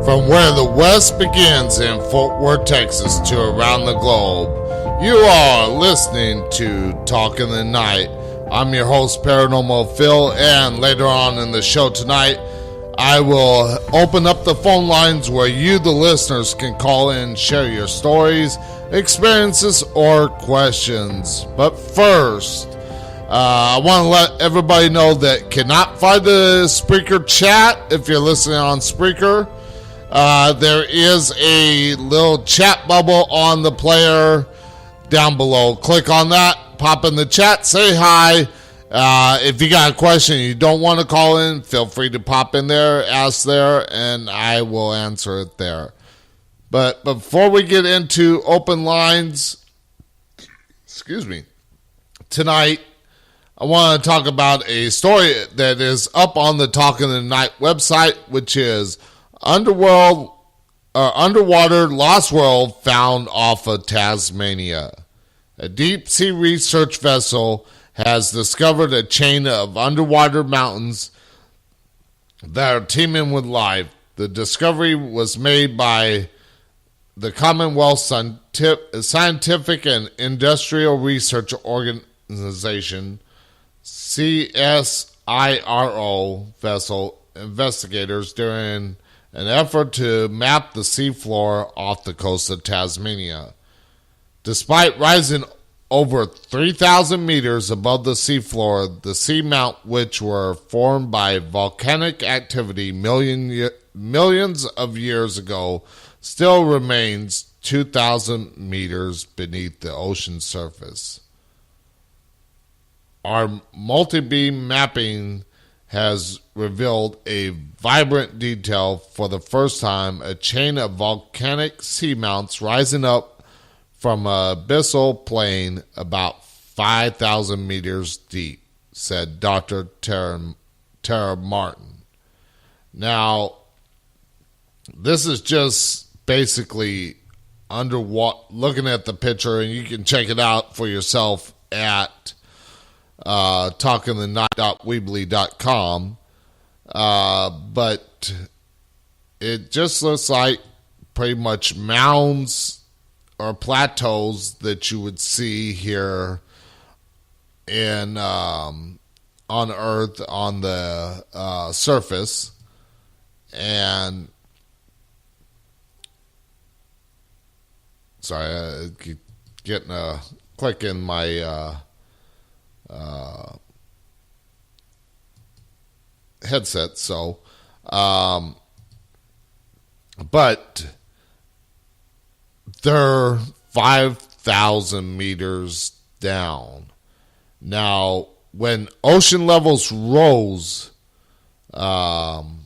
From where the West begins in Fort Worth, Texas to around the globe, you are listening to Talk in the Night. I'm your host, Paranormal Phil, and later on in the show tonight, I will open up the phone lines where you, the listeners, can call in and share your stories, experiences, or questions. But first, I want to let everybody know that cannot find the Spreaker chat if you're listening on Spreaker. There is a little chat bubble on the player down below. Click on that, pop in the chat, say hi. If you got a question you don't want to call in, feel free to pop in there, ask there, and I will answer it there. But before we get into open lines, tonight, I want to talk about a story that is up on the Talk in the Night website, which is underwater lost world found off of Tasmania. A deep-sea research vessel has discovered a chain of underwater mountains that are teeming with life. The discovery was made by the Commonwealth Scientific and Industrial Research Organization, CSIRO, vessel investigators during an effort to map the seafloor off the coast of Tasmania. Despite rising over 3,000 meters above the seafloor, the seamount, which were formed by volcanic activity millions of years ago, still remains 2,000 meters beneath the ocean surface. Our multi-beam mapping has revealed a vibrant detail for the first time, a chain of volcanic seamounts rising up from an abyssal plain about 5,000 meters deep, said Dr. Tara Martin. Now, this is just basically underwater, looking at the picture, and you can check it out for yourself at talkingthenight.weebly.com. But it just looks like pretty much mounds or plateaus that you would see here in on Earth on the surface. And sorry, I keep getting a click in my headset, so but they're 5,000 meters down. Now, when ocean levels rose, and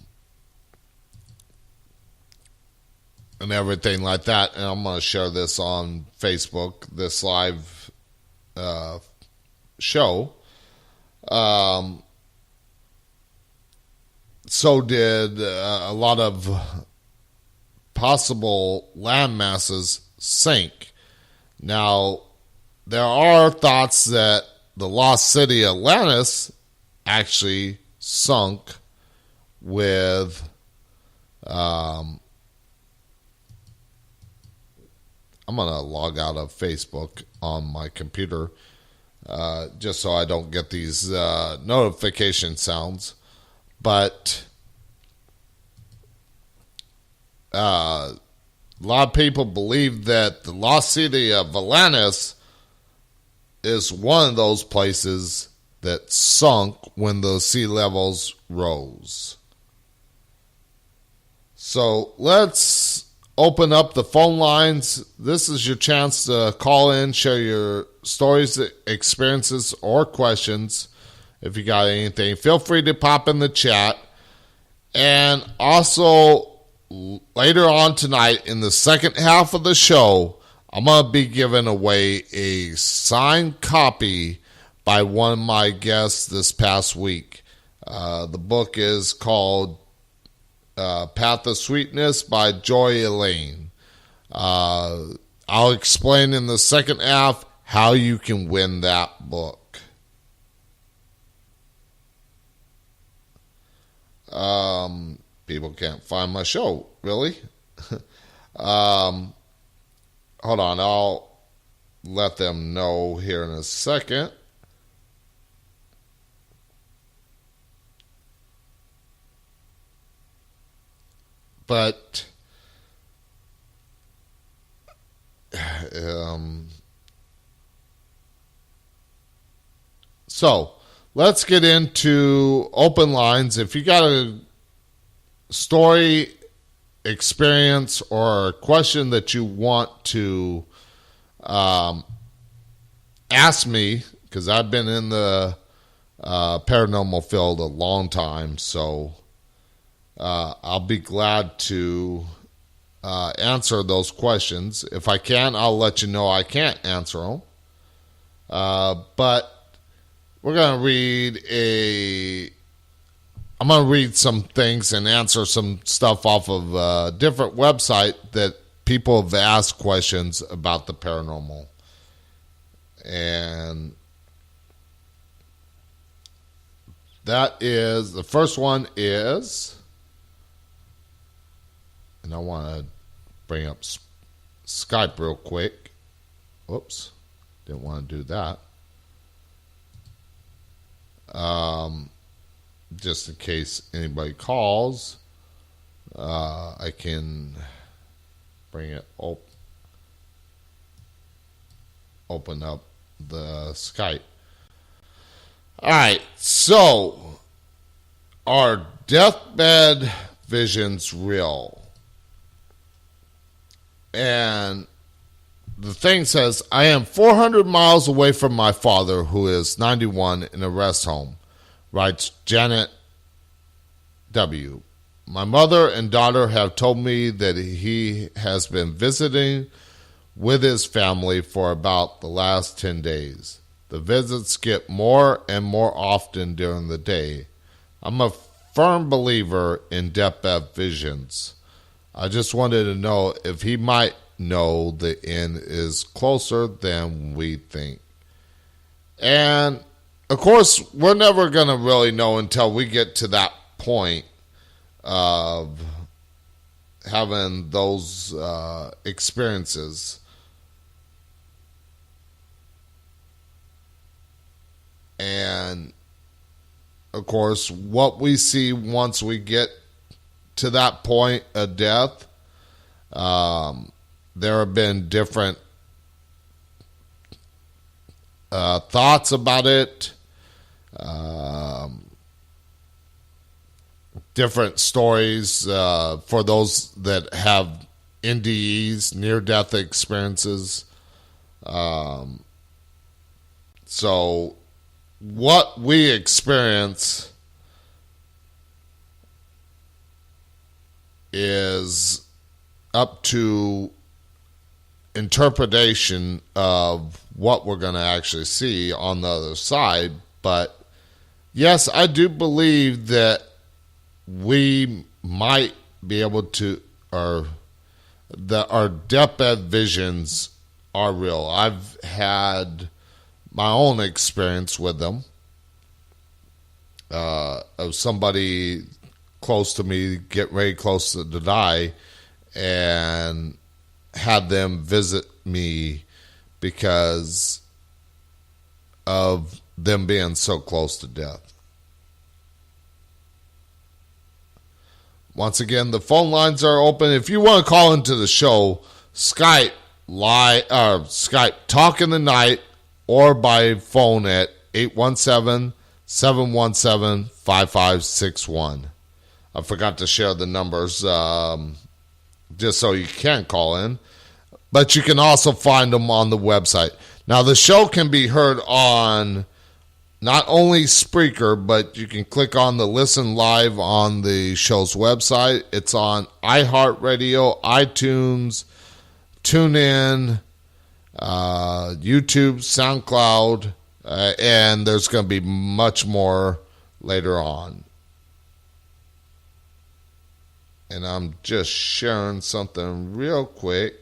everything like that, and I'm going to share this on Facebook, this live show, so did a lot of possible land masses sink. Now, there are thoughts that the lost city Atlantis actually sunk with I'm going to log out of Facebook on my computer just so I don't get these notification sounds. But a lot of people believe that the lost city of Atlantis is one of those places that sunk when the sea levels rose. So let's open up the phone lines. This is your chance to call in, share your stories, experiences, or questions. If you got anything, feel free to pop in the chat. And also, later on tonight, in the second half of the show, I'm going to be giving away a signed copy by one of my guests this past week. The book is called Path of Sweetness by Joy Elaine. I'll explain in the second half how you can win that book. people can't find my show. Really? Hold on. I'll let them know here in a second. But so let's get into open lines. If you got a story, experience, or a question that you want to ask me, because I've been in the paranormal field a long time, so I'll be glad to answer those questions. If I can, I'll let you know I can't answer them. But we're going to I'm going to read some things and answer some stuff off of a different website that people have asked questions about the paranormal. And the first one is, and I want to bring up Skype real quick. Whoops, didn't want to do that. Just in case anybody calls, I can bring it open up the Skype. All right, so are deathbed visions real? And the thing says, I am 400 miles away from my father, who is 91, in a rest home, writes Janet W. My mother and daughter have told me that he has been visiting with his family for about the last 10 days. The visits get more and more often during the day. I'm a firm believer in deathbed visions. I just wanted to know if he might know the end is closer than we think. And, of course, we're never going to really know until we get to that point of having those experiences. And, of course, what we see once we get to that point of death, there have been different thoughts about it, different stories for those that have NDEs, near-death experiences. So what we experience is up to interpretation of what we're going to actually see on the other side. But yes, I do believe that we might be able to, or that our deathbed visions are real. I've had my own experience with them, of somebody close to me get very close to die, and had them visit me because of them being so close to death. Once again, the phone lines are open. If you want to call into the show, Skype Talk in the Night, or by phone at 817-717-5561. I forgot to share the numbers just so you can call in. But you can also find them on the website. Now, the show can be heard on not only Spreaker, but you can click on the Listen Live on the show's website. It's on iHeartRadio, iTunes, TuneIn, YouTube, SoundCloud, and there's going to be much more later on. And I'm just sharing something real quick.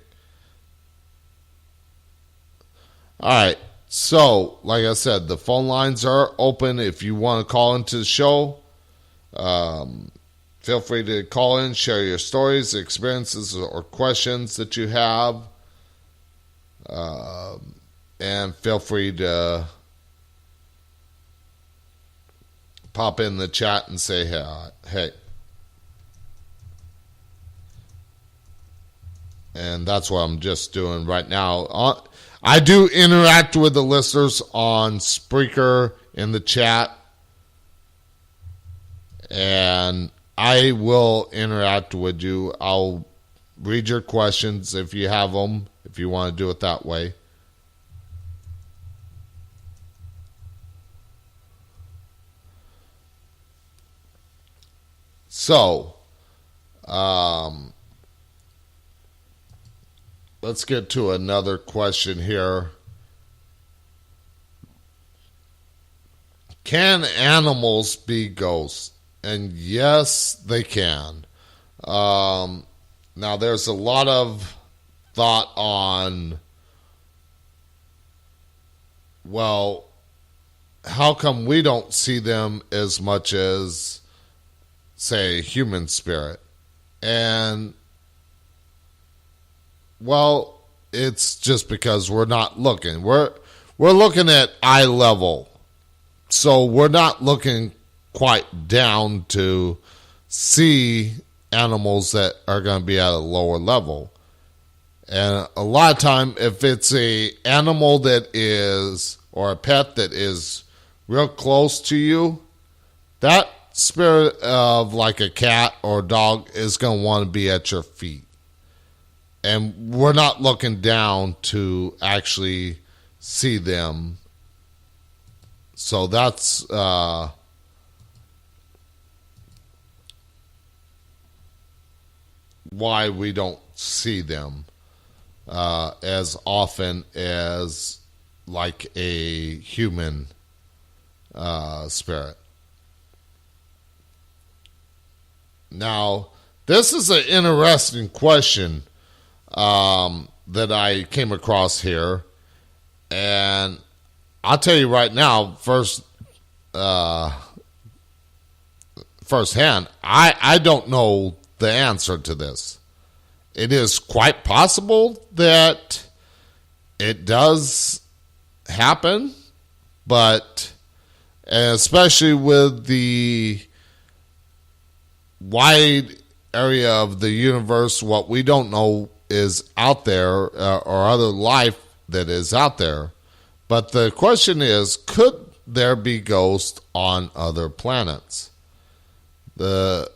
All right, so like I said, the phone lines are open if you want to call into the show. Feel free to call in, share your stories, experiences, or questions that you have. And feel free to pop in the chat and say hey. And that's what I'm just doing right now. I do interact with the listeners on Spreaker in the chat. And I will interact with you. I'll read your questions if you have them, if you want to do it that way. So, let's get to another question here. Can animals be ghosts? And yes, they can. Now, there's a lot of thought on, well, how come we don't see them as much as, say, a human spirit? And, well, it's just because we're not looking. We're looking at eye level. So we're not looking quite down to see animals that are going to be at a lower level. And a lot of time, if it's a animal that is, or a pet that is real close to you, that spirit of like a cat or dog is going to want to be at your feet. And we're not looking down to actually see them. So that's why we don't see them as often as like a human spirit. Now, this is an interesting question that I came across here, and I'll tell you right now, firsthand, I don't know the answer to this. It is quite possible that it does happen, but especially with the wide area of the universe, what we don't know is out there, or other life that is out there. But the question is, could there be ghosts on other planets? The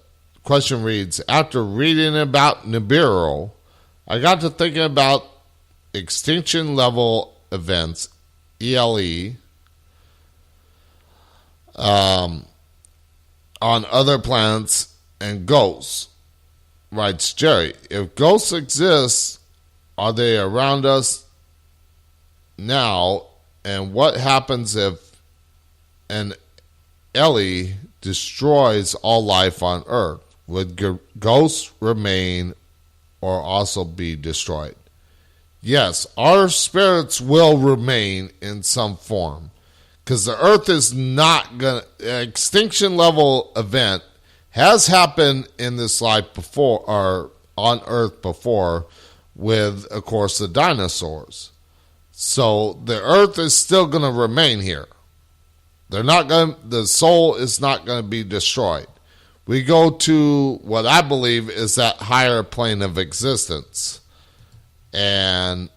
question reads, after reading about Nibiru, I got to thinking about extinction level events, ELE, on other planets and ghosts. Writes Jerry, if ghosts exist, are they around us now? And what happens if an ELE destroys all life on Earth? Would ghosts remain or also be destroyed? Yes, our spirits will remain in some form, because the Earth is not going to... Extinction level event has happened in this life before, or on Earth before, with, of course, the dinosaurs. So the Earth is still going to remain here. The soul is not going to be destroyed. We go to what I believe is that higher plane of existence. And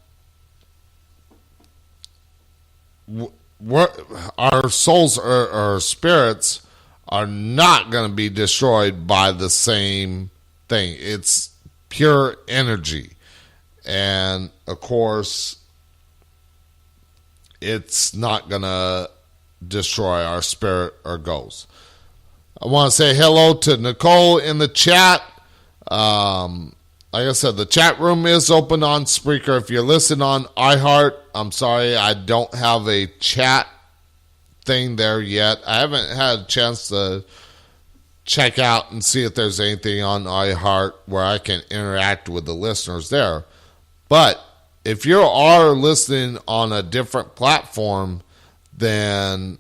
our souls or our spirits are not going to be destroyed by the same thing. It's pure energy. And, of course, it's not going to destroy our spirit or ghost. I want to say hello to Nicole in the chat. Like I said, the chat room is open on Spreaker. If you're listening on iHeart, I'm sorry I don't have a chat thing there yet. I haven't had a chance to check out and see if there's anything on iHeart where I can interact with the listeners there. But if you are listening on a different platform than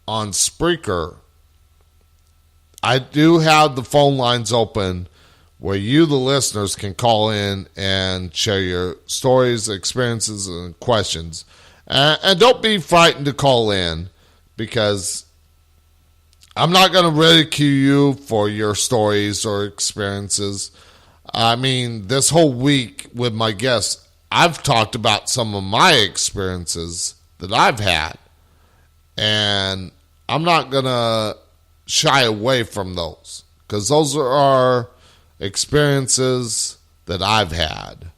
on Spreaker, I do have the phone lines open where you, the listeners, can call in and share your stories, experiences, and questions. And don't be frightened to call in, because I'm not going to ridicule you for your stories or experiences. I mean, this whole week with my guests, I've talked about some of my experiences that I've had. And I'm not going to shy away from those, because those are experiences that I've had.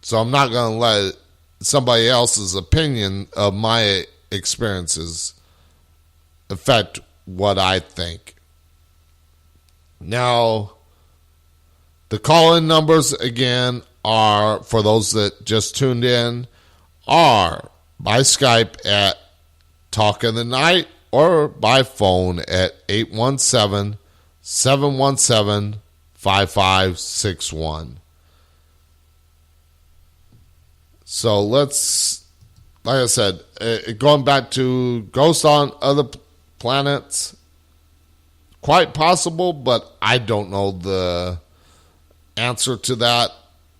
So I'm not going to let somebody else's opinion of my experiences affect what I think. Now, the call-in numbers, again, are, for those that just tuned in, are by Skype at Talk in the Night or by phone at 817-717-5561. So let's, like I said, going back to Ghost on Other Planets, quite possible, but I don't know the answer to that,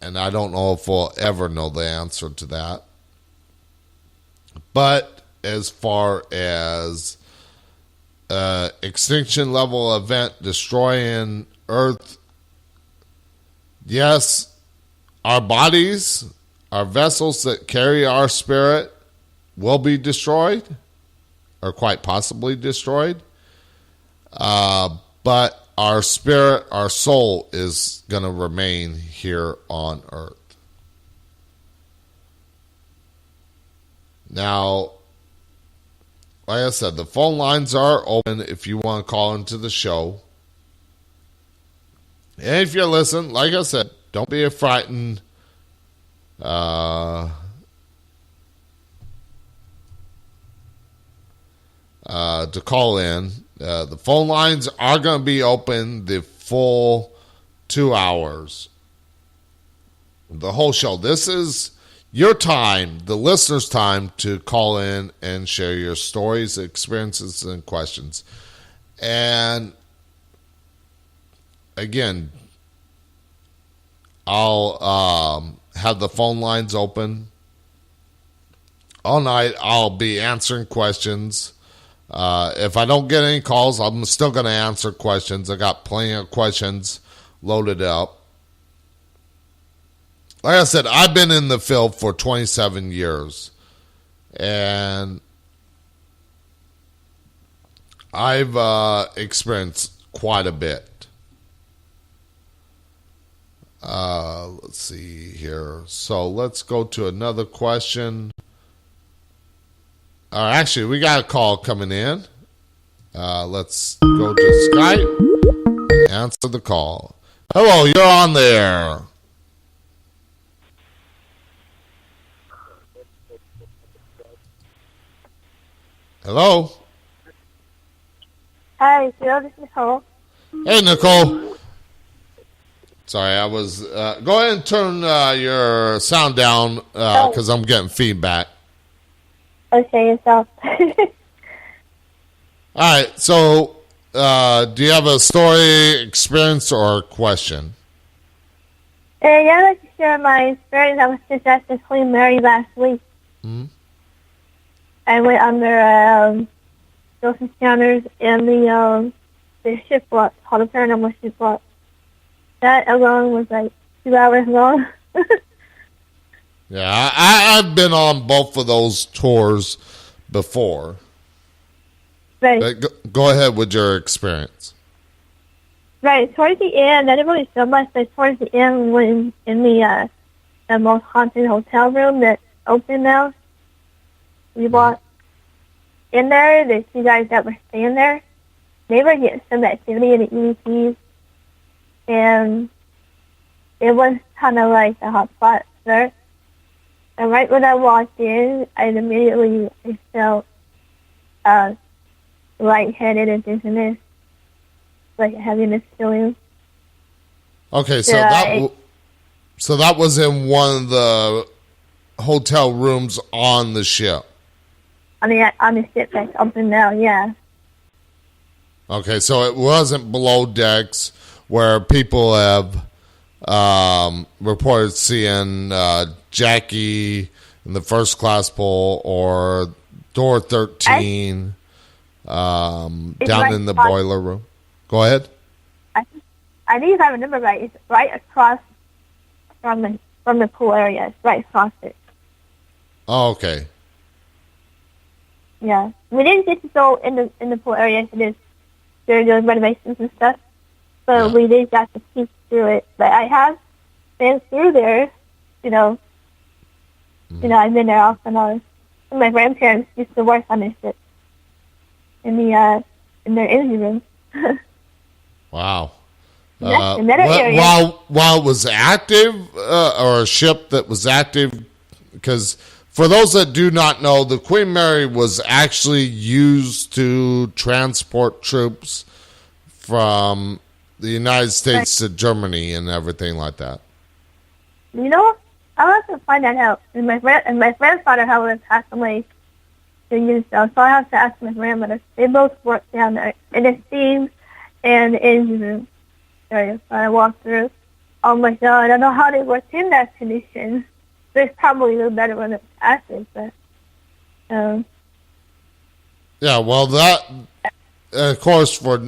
and I don't know if we'll ever know the answer to that. But as far as extinction level event destroying Earth, yes, our bodies, our vessels that carry our spirit will be destroyed, or quite possibly destroyed. But our spirit, our soul, is going to remain here on Earth. Now, like I said, the phone lines are open if you want to call into the show. And if you're listening, like I said, don't be frightened to call in. The phone lines are going to be open the full 2 hours. The whole show. This is your time, the listener's time, to call in and share your stories, experiences, and questions. And again, I'll have the phone lines open all night. I'll be answering questions. If I don't get any calls, I'm still going to answer questions. I got plenty of questions loaded up. Like I said, I've been in the field for 27 years. And I've experienced quite a bit. Let's see here. So let's go to another question. Actually, we got a call coming in. Let's go to Skype. Answer the call. Hello, you're on there. Hello? Hi, Phil. This is Nicole. Hey, Nicole. Sorry, I was... go ahead and turn your sound down because I'm getting feedback. Okay, it's off. All right, so do you have a story, experience, or question? Yeah, I'd like to share my experience. I was just at the Queen Mary last week. Mm-hmm. I went under those encounters in the shipwreck, called the Paranormal Shipwreck. That alone was like 2 hours long. Yeah, I've been on both of those tours before. Right. Go ahead with your experience. Right. Towards the end, I didn't really feel much, but towards the end, when in the most haunted hotel room that opened now, we walked in there. The two guys that were staying there, they were getting some activity in the EVPs, and it was kind of like a hot spot there. And right when I walked in, I immediately felt lightheaded and dizziness, like a heaviness feeling. Okay, so that was in one of the hotel rooms on the ship. On the ship that's open now, yeah. Okay, so it wasn't below decks where people have reported seeing Jackie in the first class pool or door 13 down in the boiler room. Go ahead. I think if I remember right, it's right across from the pool area. It's right across it. Oh, okay. Yeah, we didn't get to go in the pool area because they're doing renovations and stuff. So we did got to peek through it. But I have been through there. I've been there off and on. And my grandparents used to work on this shit in their energy room. Wow. Area. While it was active, or a ship that was active, because for those that do not know, the Queen Mary was actually used to transport troops from the United States to Germany and everything like that. I'll have to find that out. And my grandfather, however, passed away 2 years ago, so I have to ask my grandmother. They both worked down there in the steam and the engine room area. So I walked through. Oh my God, I don't know how they worked in that condition. It's probably a little better when it's active, but yeah, well, that, of course, for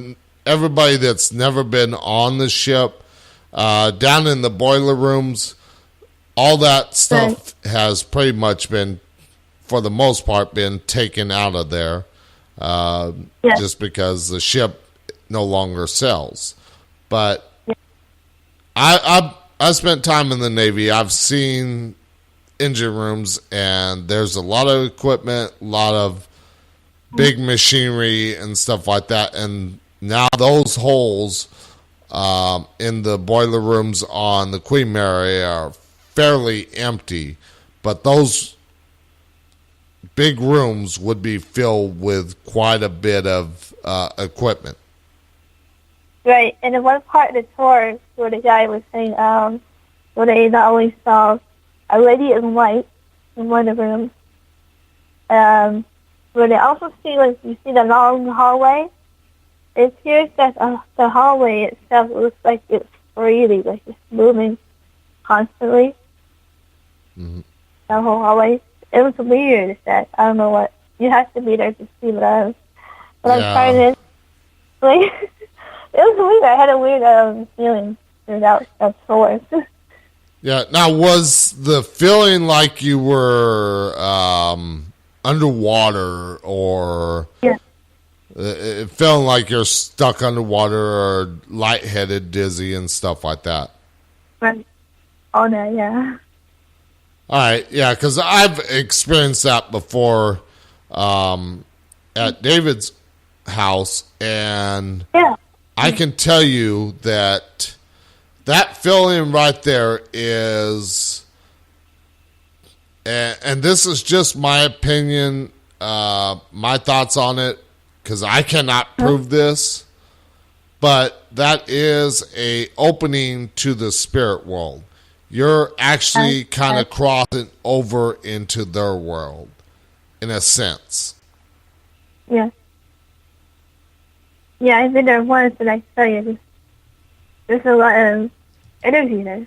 everybody that's never been on the ship, down in the boiler rooms, all that stuff has pretty much been, for the most part, been taken out of there, just because the ship no longer sells. But I spent time in the Navy. I've seen engine rooms, and there's a lot of equipment, a lot of big machinery and stuff like that. And now those holes in the boiler rooms on the Queen Mary are fairly empty, but those big rooms would be filled with quite a bit of equipment. Right, and in one part of the tour where the guy was saying, where they not only saw a lady in white in one of the rooms, where they also see, like, you see the long hallway. It appears that the hallway itself looks like it's freely, like it's moving constantly. Mm-hmm. The whole hallway. It was weird. That I don't know what. You have to be there to see what I'm trying to. Like, it was weird. I had a weird feeling throughout that tour. Yeah. Now, was the feeling like you were underwater, or it feeling like you're stuck underwater, or lightheaded, dizzy, and stuff like that? Right. Oh, no, yeah. All right, yeah, because I've experienced that before at David's house, and I can tell you that feeling right there is, and this is just my opinion, my thoughts on it, because I cannot prove this, but that is a opening to the spirit world. You're actually kind of crossing over into their world, in a sense. Yeah. Yeah, I've been there once, and I tell you, there's a lot of energy there.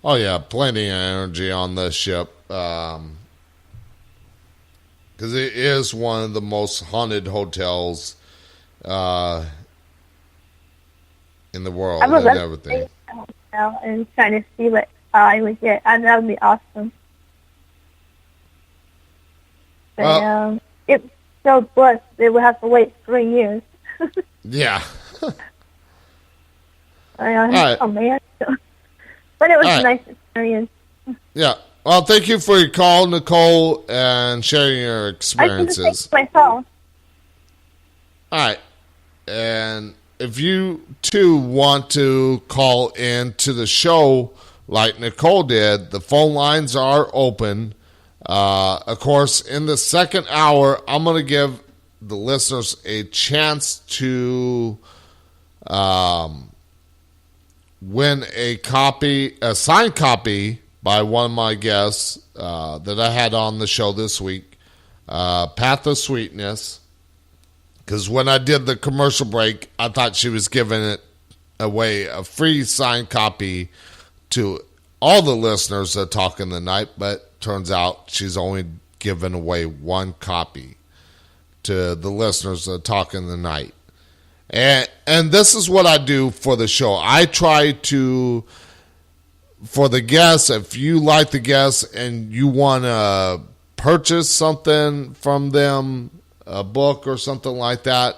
Oh, yeah, plenty of energy on the ship. Because it is one of the most haunted hotels in the world and everything. And trying to see what I would get. That would be awesome. But it's so blessed they would have to wait 3 years. Yeah. Oh, man. But it was a nice experience. Yeah. Well, thank you for your call, Nicole, and sharing your experiences. I can my phone. All right. And if you, too, want to call in to the show like Nicole did, the phone lines are open. Of course, in the second hour, I'm going to give the listeners a chance to win a signed copy by one of my guests that I had on the show this week, Path of Sweetness. Because when I did the commercial break, I thought she was giving it away a free signed copy to all the listeners that talk in the night, but turns out she's only given away one copy to the listeners that talk in the night. And this is what I do for the show. I try to, for the guests, if you like the guests and you want to purchase something from them, a book or something like that,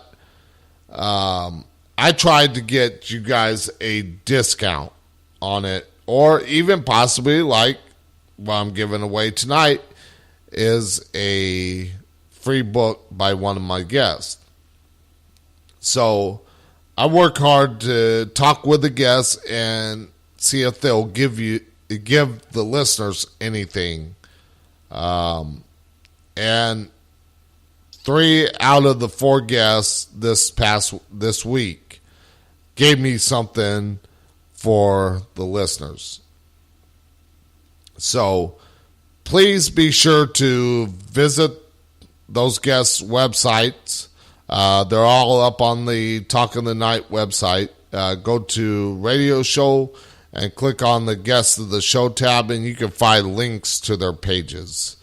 I tried to get you guys a discount on it, or even possibly like what I'm giving away tonight is a free book by one of my guests. So I work hard to talk with the guests and see if they'll give the listeners anything. And 3 out of the 4 guests this week gave me something for the listeners. So please be sure to visit those guests' websites. They're all up on the Talk in the Night website. Go to Radio Show and click on the Guests of the Show tab, and you can find links to their pages.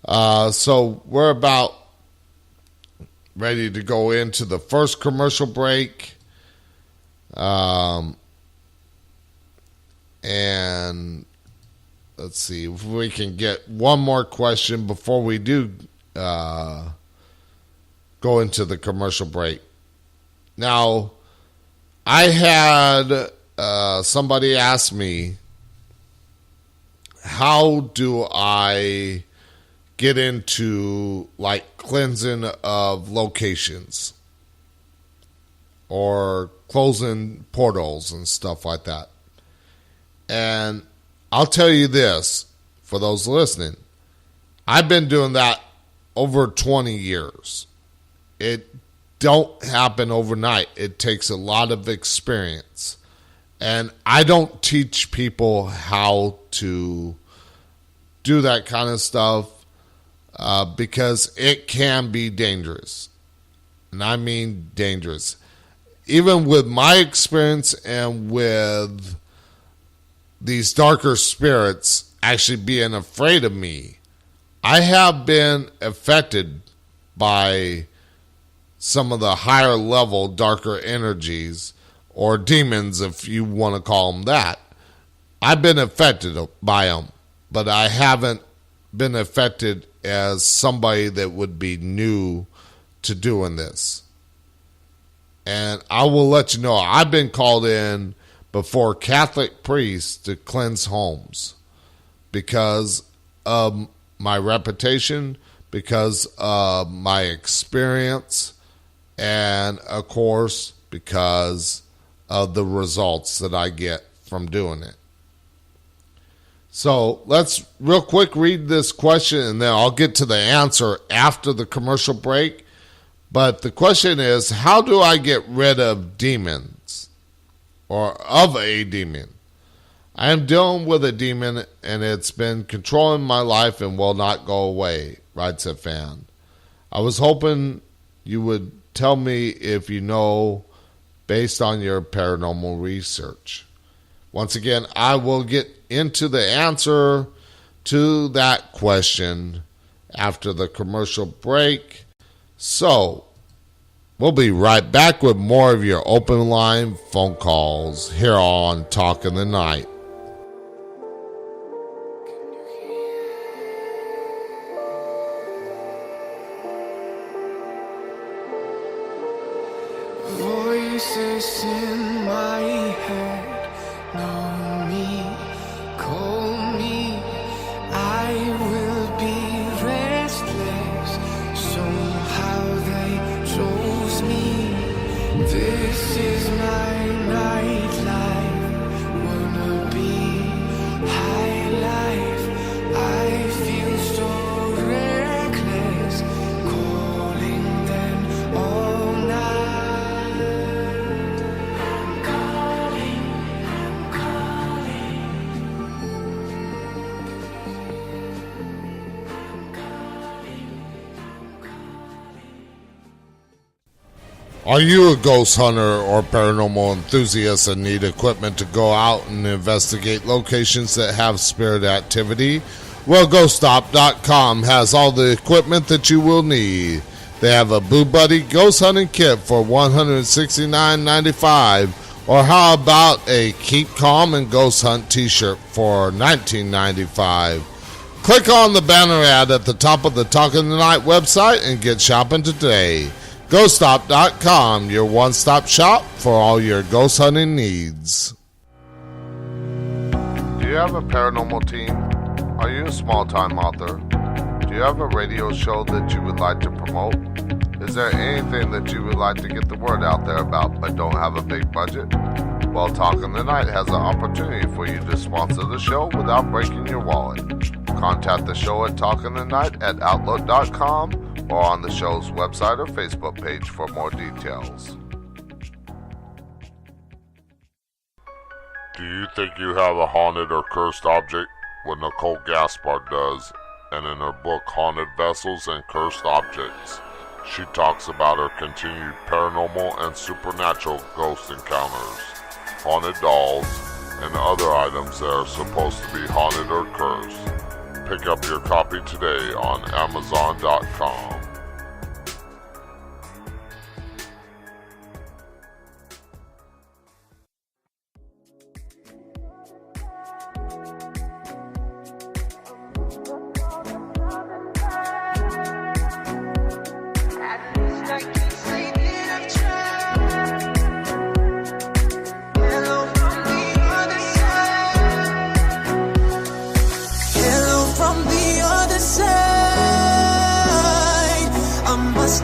So we're about ready to go into the first commercial break. And let's see if we can get one more question before we do go into the commercial break. Now, I had somebody ask me, how do I get into like cleansing of locations or closing portals and stuff like that? And I'll tell you this, for those listening, I've been doing that over 20 years. It don't happen overnight. It takes a lot of experience. And I don't teach people how to do that kind of stuff because it can be dangerous. And I mean dangerous. Even with my experience and with these darker spirits actually being afraid of me, I have been affected by some of the higher level darker energies, or demons if you want to call them that. I've been affected by them, but I haven't been affected as somebody that would be new to doing this. And I will let you know, I've been called in before Catholic priests to cleanse homes because of my reputation, because of my experience, and of course because of the results that I get from doing it. So let's real quick read this question, and then I'll get to the answer after the commercial break. But the question is, how do I get rid of demons, or of a demon? I am dealing with a demon, and it's been controlling my life and will not go away, writes a fan. I was hoping you would tell me if you know based on your paranormal research. Once again, I will get into the answer to that question after the commercial break. So, we'll be right back with more of your open line phone calls here on Talk in the Night. Voices in my head know me, call me. I will be restless. Somehow they chose me. This is my nightlife. Wanna be high life. I feel so reckless, calling them all night. Are you a ghost hunter or paranormal enthusiast and need equipment to go out and investigate locations that have spirit activity? Well, GhostStop.com has all the equipment that you will need. They have a Boo Buddy ghost hunting kit for $169.95, or how about a Keep Calm and Ghost Hunt t-shirt for $19.95. Click on the banner ad at the top of the Talking the Night website and get shopping today. GhostStop.com, your one-stop shop for all your ghost hunting needs. Do you have a paranormal team? Are you a small-time author? Do you have a radio show that you would like to promote? Is there anything that you would like to get the word out there about but don't have a big budget? Well, Talking the Night has an opportunity for you to sponsor the show without breaking your wallet. Contact the show at talkingthenight@outlook.com or on the show's website or Facebook page for more details. Do you think you have a haunted or cursed object? Well, Nicole Gaspard does, and in her book Haunted Vessels and Cursed Objects, she talks about her continued paranormal and supernatural ghost encounters, haunted dolls, and other items that are supposed to be haunted or cursed. Pick up your copy today on Amazon.com.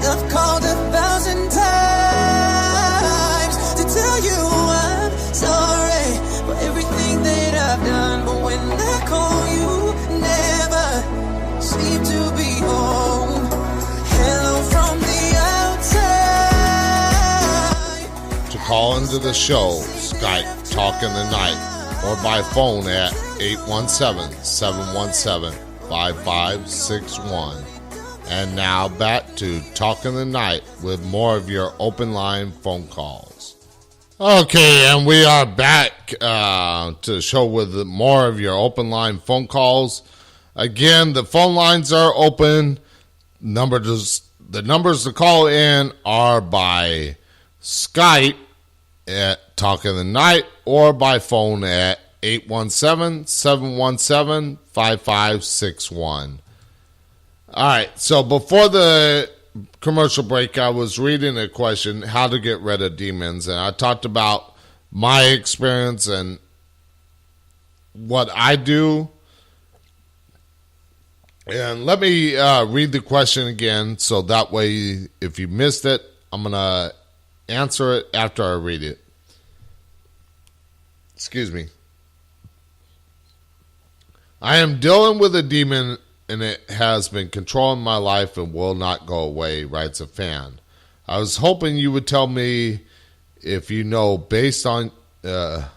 I've called 1,000 times to tell you I'm sorry for everything that I've done, but when I call you, never seem to be home. Hello from the outside. To call into the show, Skype Talking the Night, or by phone at 817-717-5561. And now back to Talking the Night with more of your open line phone calls. Okay, and we are back to the show with more of your open line phone calls. Again, the phone lines are open. The numbers to call in are by Skype at Talking the Night or by phone at 817-717-5561. All right, so before the commercial break, I was reading a question, how to get rid of demons, and I talked about my experience and what I do. And let me read the question again, so that way, if you missed it, I'm going to answer it after I read it. Excuse me. I am dealing with a demon and it has been controlling my life and will not go away, writes a fan. I was hoping you would tell me if you know based on your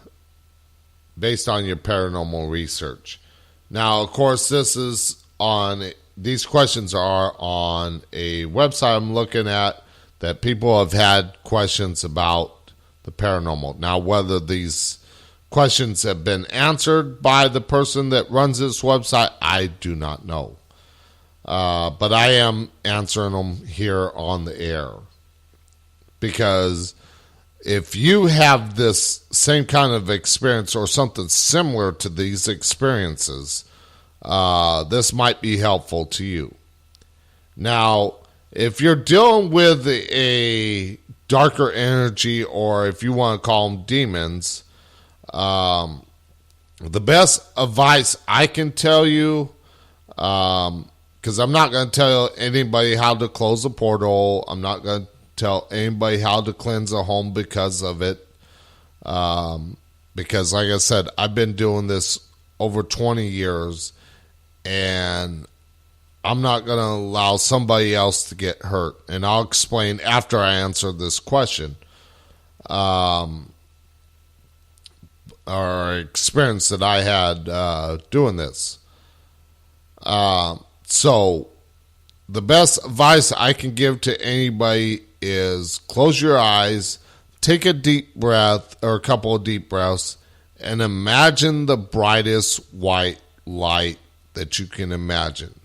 paranormal research. Now, of course, these questions are on a website I'm looking at that people have had questions about the paranormal. Now, whether these questions have been answered by the person that runs this website, I do not know. But I am answering them here on the air. Because if you have this same kind of experience or something similar to these experiences, this might be helpful to you. Now, if you're dealing with a darker energy, or if you want to call them demons, the best advice I can tell you, because I'm not going to tell anybody how to close a portal. I'm not going to tell anybody how to cleanse a home because of it. Because, like I said, I've been doing this over 20 years, and I'm not going to allow somebody else to get hurt. And I'll explain after I answer this question. Or experience that I had doing this. So the best advice I can give to anybody is close your eyes, take a deep breath or a couple of deep breaths, and imagine the brightest white light that you can imagine.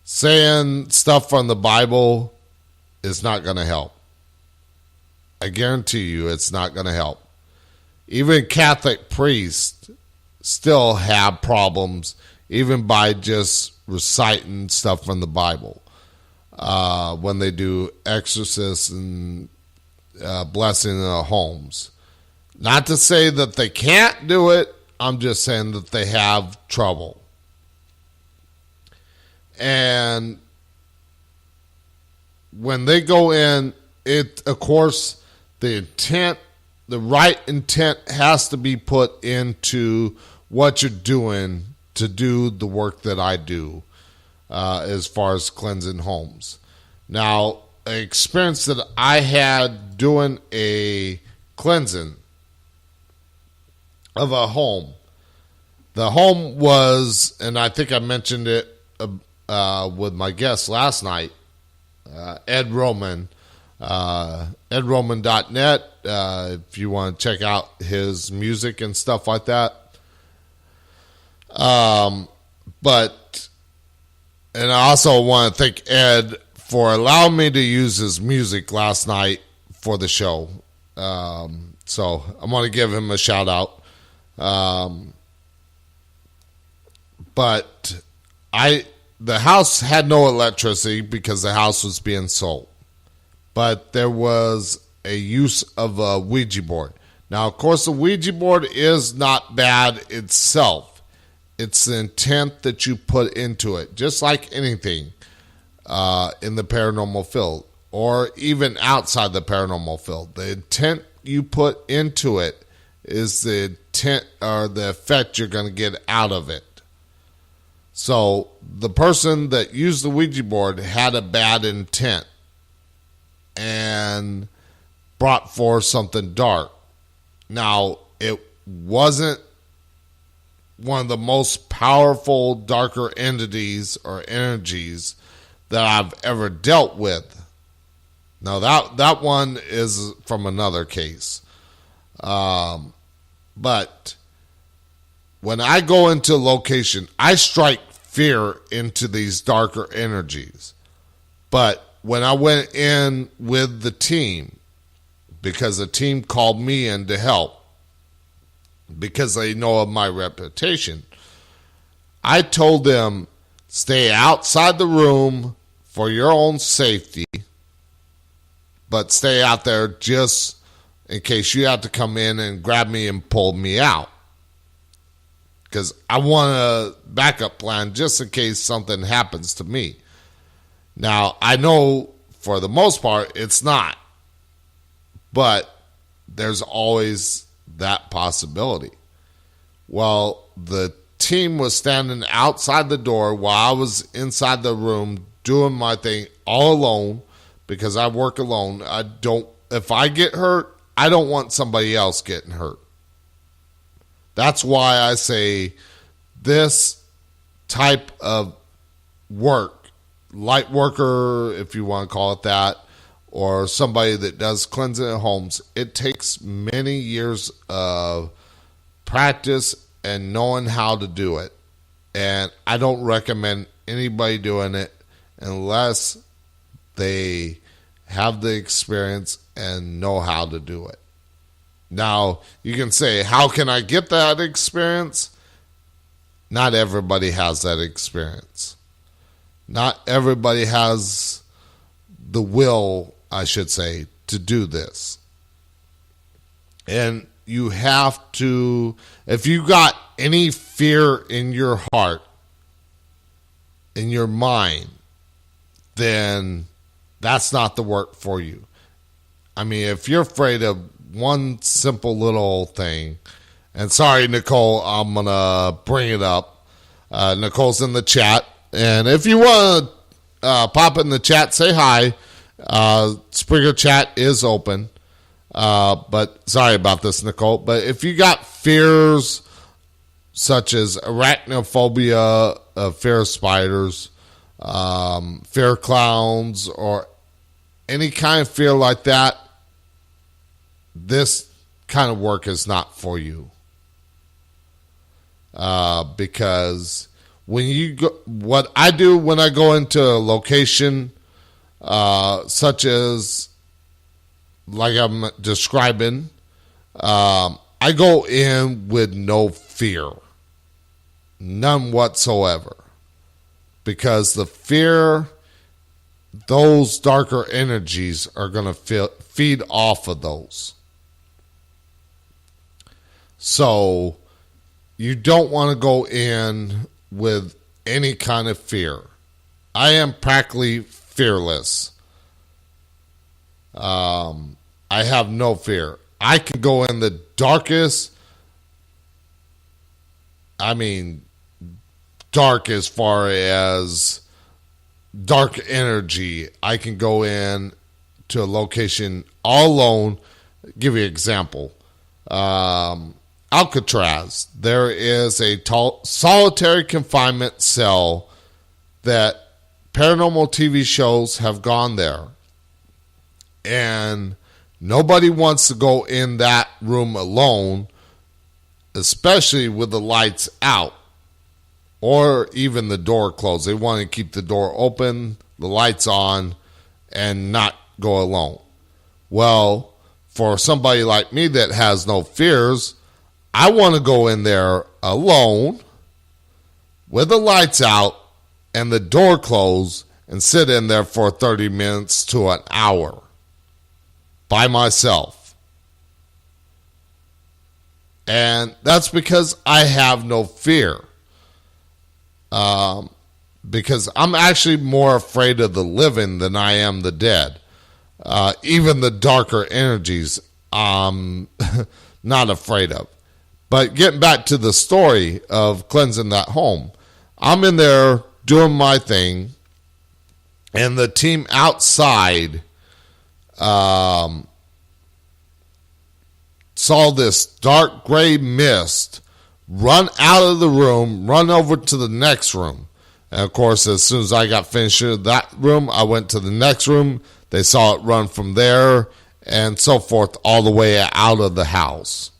Saying stuff from the Bible is not going to help. I guarantee you it's not going to help. Even Catholic priests still have problems, even by just reciting stuff from the Bible. When they do exorcists and blessing in their homes. Not to say that they can't do it, I'm just saying that they have trouble. And when they go in, it, of course, the intent, the right intent has to be put into what you're doing to do the work that I do as far as cleansing homes. Now, an experience that I had doing a cleansing of a home. The home was, and I think I mentioned it with my guest last night, Ed Roman, edroman.net, if you want to check out his music and stuff like that. But, and I also want to thank Ed for allowing me to use his music last night for the show. So I'm going to give him a shout out. But the house had no electricity because the house was being sold. But there was a use of a Ouija board. Now, of course, the Ouija board is not bad itself. It's the intent that you put into it, just like anything in the paranormal field or even outside the paranormal field. The intent you put into it is the intent or the effect you're going to get out of it. So the person that used the Ouija board had a bad intent and brought forth something dark. Now, it wasn't one of the most powerful, darker entities or energies that I've ever dealt with. Now, that one is from another case. But when I go into a location, I strike fear into these darker energies. But when I went in with the team, because the team called me in to help, because they know of my reputation, I told them, stay outside the room for your own safety, but stay out there just in case you have to come in and grab me and pull me out. Because I want a backup plan just in case something happens to me. Now, I know for the most part it's not. But there's always that possibility. Well, the team was standing outside the door while I was inside the room doing my thing all alone because I work alone. If I get hurt, I don't want somebody else getting hurt. That's why I say this type of work, light worker, if you want to call it that, or somebody that does cleansing at homes, it takes many years of practice and knowing how to do it. And I don't recommend anybody doing it unless they have the experience and know how to do it. Now, you can say, how can I get that experience? Not everybody has that experience. Not everybody has the will, I should say, to do this. And you have to, if you got any fear in your heart, in your mind, then that's not the work for you. I mean, if you're afraid of one simple little thing, and sorry, Nicole, I'm going to bring it up. Nicole's in the chat. And if you want to pop in the chat, say hi. Springer chat is open. But sorry about this, Nicole. But if you got fears such as arachnophobia, fear of spiders, fear of clowns, or any kind of fear like that, this kind of work is not for you. Because when you go, what I do when I go into a location, such as like I'm describing, I go in with no fear, none whatsoever, because the fear, those darker energies are going to feed off of those. So you don't want to go in with any kind of fear. I am practically fearless. I have no fear. I can go in the darkest, dark as far as dark energy. I can go in to a location all alone. Give you an example. Alcatraz. There is a solitary confinement cell that paranormal TV shows have gone there. And nobody wants to go in that room alone, especially with the lights out or even the door closed. They want to keep the door open, the lights on, and not go alone. Well, for somebody like me that has no fears, I want to go in there alone with the lights out and the door closed and sit in there for 30 minutes to an hour by myself. And that's because I have no fear. Because I'm actually more afraid of the living than I am the dead. Even the darker energies I'm not afraid of. But getting back to the story of cleansing that home, I'm in there doing my thing, and the team outside saw this dark gray mist run out of the room, run over to the next room. And of course, as soon as I got finished with that room, I went to the next room. They saw it run from there and so forth all the way out of the house.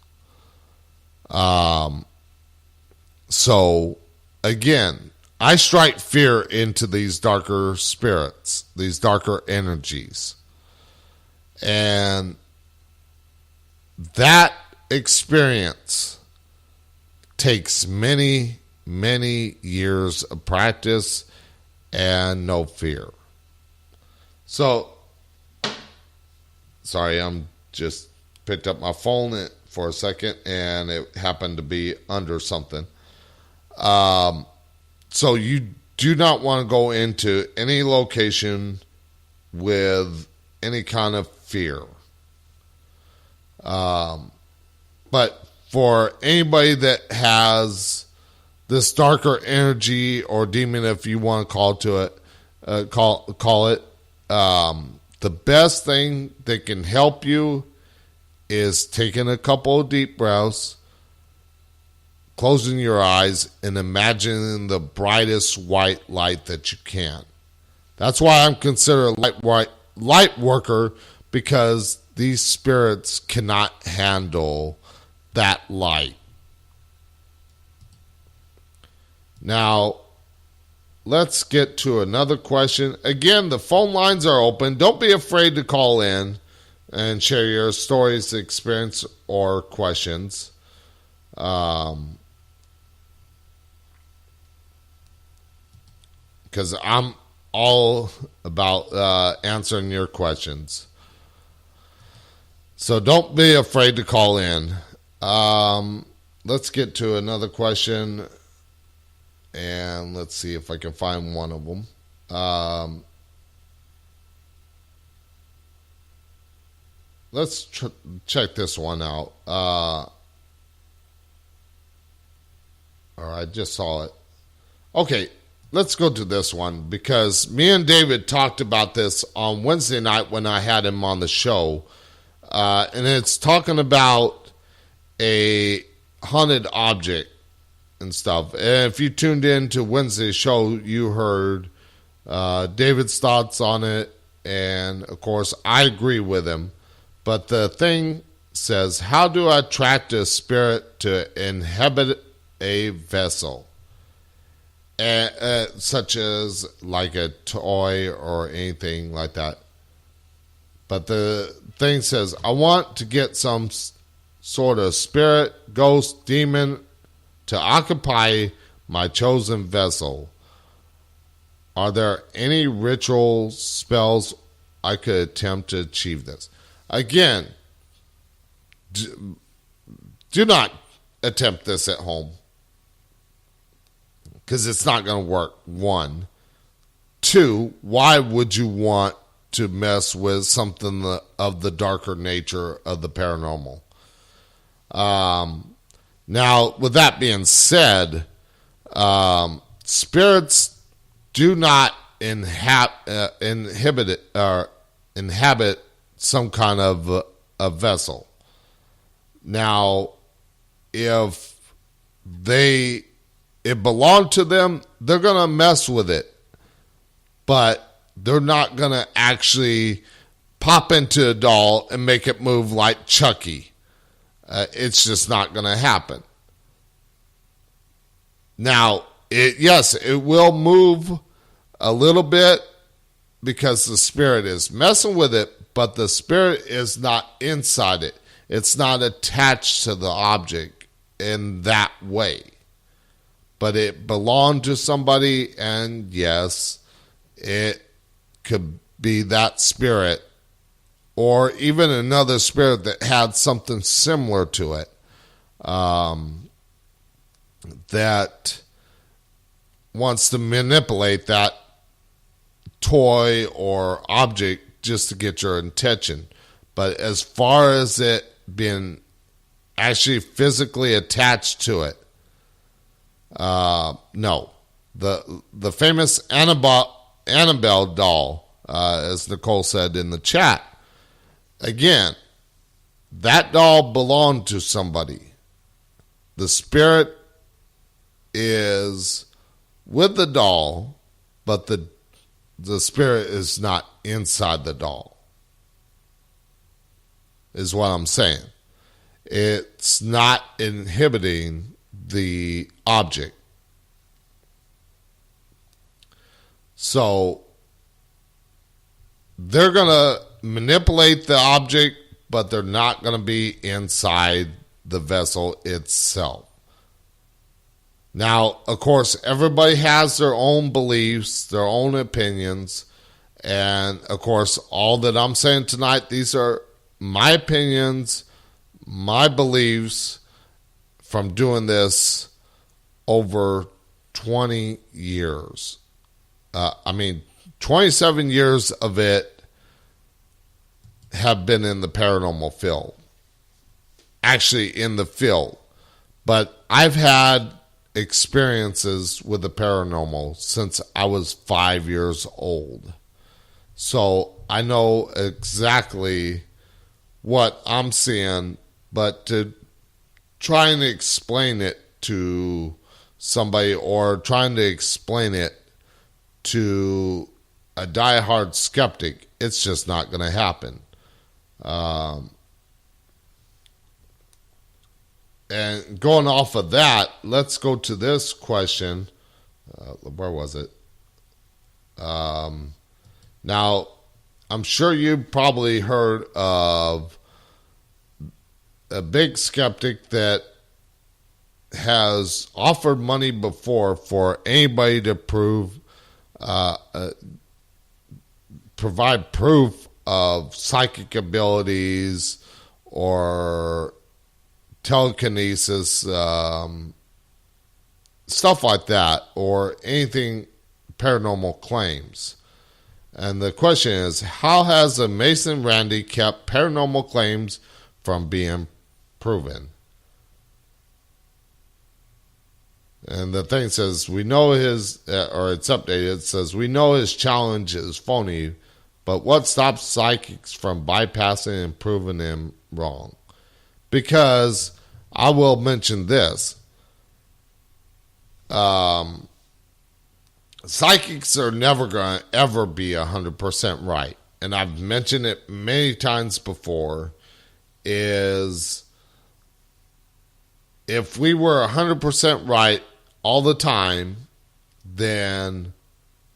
So again, I strike fear into these darker spirits, these darker energies. And that experience takes many, many years of practice and no fear. So, sorry, I'm just picked up my phone for a second and it happened to be under something. So you do not want to go into any location with any kind of fear. But for anybody that has this darker energy or demon, if you want to call it, the best thing that can help you is taking a couple of deep breaths, closing your eyes, and imagining the brightest white light that you can. That's why I'm considered a light worker, because these spirits cannot handle that light. Now, let's get to another question. Again, the phone lines are open. Don't be afraid to call in and share your stories, experience, or questions. Because I'm all about answering your questions. So don't be afraid to call in. Let's get to another question. And let's see if I can find one of them. Let's check this one out. Or I just saw it. Okay, let's go to this one, because me and David talked about this on Wednesday night when I had him on the show. And it's talking about a haunted object and stuff. And if you tuned in to Wednesday's show, you heard David's thoughts on it And of course, I agree with him. But the thing says, how do I attract a spirit to inhabit a vessel? Such as like a toy or anything like that. But the thing says, I want to get some sort of spirit, ghost, demon to occupy my chosen vessel. Are there any ritual spells I could attempt to achieve this? Again, do not attempt this at home, because it's not going to work. 1. 2, why would you want to mess with something of the darker nature of the paranormal? Now, with that being said, spirits do not inhabit some kind of a vessel. Now, if it belonged to them, they're going to mess with it. But they're not going to actually pop into a doll and make it move like Chucky. It's just not going to happen. Now, yes, it will move a little bit because the spirit is messing with it, but the spirit is not inside it. It's not attached to the object in that way. But it belonged to somebody, and yes, it could be that spirit or even another spirit that had something similar to it that wants to manipulate that toy or object just to get your attention. But as far as it being actually physically attached to it, no. The famous Annabelle doll, as Nicole said in the chat, again, that doll belonged to somebody. The spirit is with the doll, but the spirit is not inside the doll, is what I'm saying. It's not inhibiting the object. So they're going to manipulate the object, but they're not going to be inside the vessel itself. Now, of course, everybody has their own beliefs, their own opinions, and of course, all that I'm saying tonight, these are my opinions, my beliefs from doing this over 20 years. 27 years of it have been in the paranormal field. Actually, in the field. But I've had experiences with the paranormal since I was 5 years old. So I know exactly what I'm seeing, but to try and explain it to somebody or trying to explain it to a diehard skeptic, it's just not going to happen. And going off of that, let's go to this question. Where was it? Now, I'm sure you probably heard of a big skeptic that has offered money before for anybody to provide proof of psychic abilities or telekinesis, stuff like that, or anything paranormal claims. And the question is, how has the Mason Randi kept paranormal claims from being proven? And the thing says, we know his, or it's updated, it says, we know his challenge is phony, but what stops psychics from bypassing and proving him wrong? Because I will mention this. Psychics are never going to ever be 100% right. and I've mentioned it many times before, is if we were 100% right all the time, then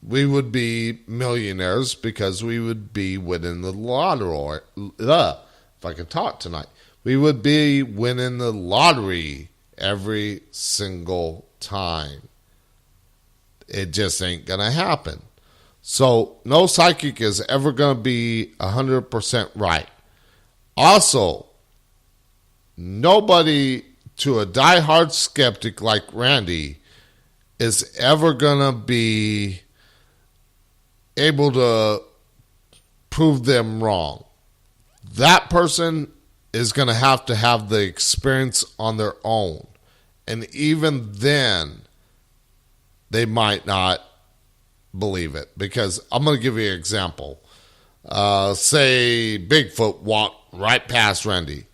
we would be millionaires because we would be winning the lottery. If I could talk tonight. We would be winning the lottery every single time. It just ain't going to happen. So no psychic is ever going to be 100% right. Also, nobody, to a diehard skeptic like Randy, is ever going to be able to prove them wrong. That person is going to have the experience on their own. And even then, they might not believe it. Because I'm going to give you an example. Say Bigfoot walked right past Randy.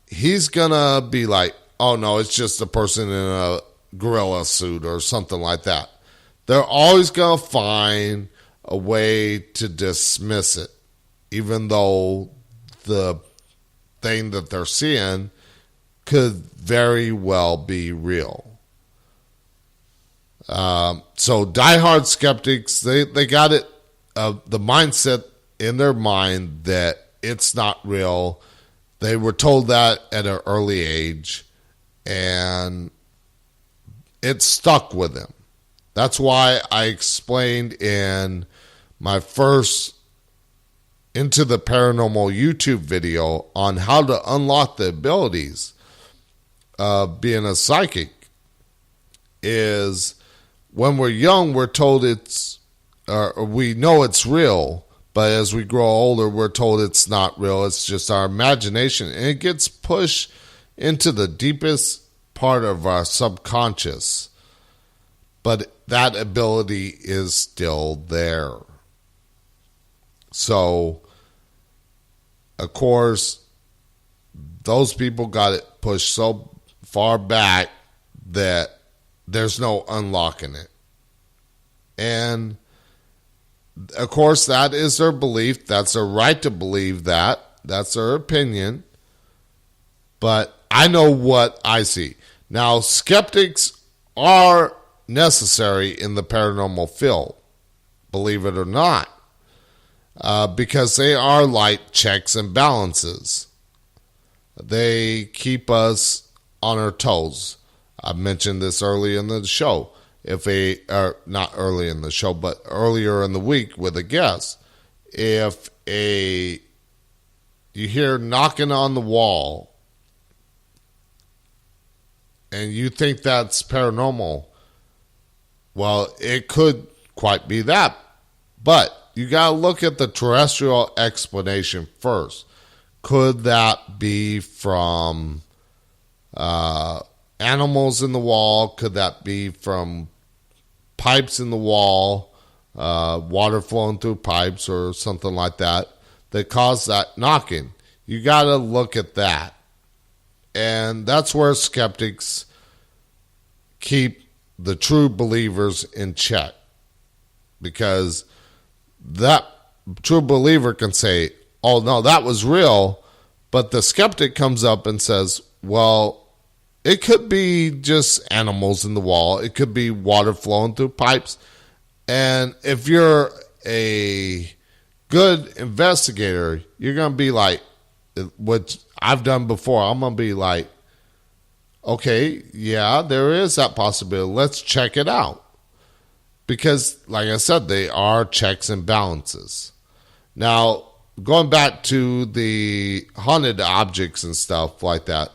He's going to be like, oh no, it's just a person in a gorilla suit or something like that. They're always going to find a way to dismiss it, even though the thing that they're seeing could very well be real. So diehard skeptics, they got it, the mindset in their mind that it's not real. They were told that at an early age, and it stuck with them. That's why I explained in my first Into the Paranormal YouTube video on how to unlock the abilities of being a psychic is when we're young, we're told we know it's real, but as we grow older, we're told it's not real. It's just our imagination, and it gets pushed into the deepest part of our subconscious. But that ability is still there. So, of course, those people got it pushed so far back that there's no unlocking it. And, of course, that is their belief. That's their right to believe that. That's their opinion. But I know what I see. Now, skeptics are necessary in the paranormal field, believe it or not, because they are like checks and balances. They keep us on our toes. I mentioned this early in the show. Not early in the show, but earlier in the week with a guest. If you hear knocking on the wall and you think that's paranormal, well, it could quite be that. But you got to look at the terrestrial explanation first. Could that be from animals in the wall? Could that be from pipes in the wall, water flowing through pipes or something like that cause that knocking? You got to look at that. And that's where skeptics keep the true believers in check, because that true believer can say, oh no, that was real, but the skeptic comes up and says, well, it could be just animals in the wall, it could be water flowing through pipes. And if you're a good investigator, you're going to be like, what I've done before, I'm going to be like, okay, yeah, there is that possibility. Let's check it out. Because, like I said, they are checks and balances. Now, going back to the haunted objects and stuff like that,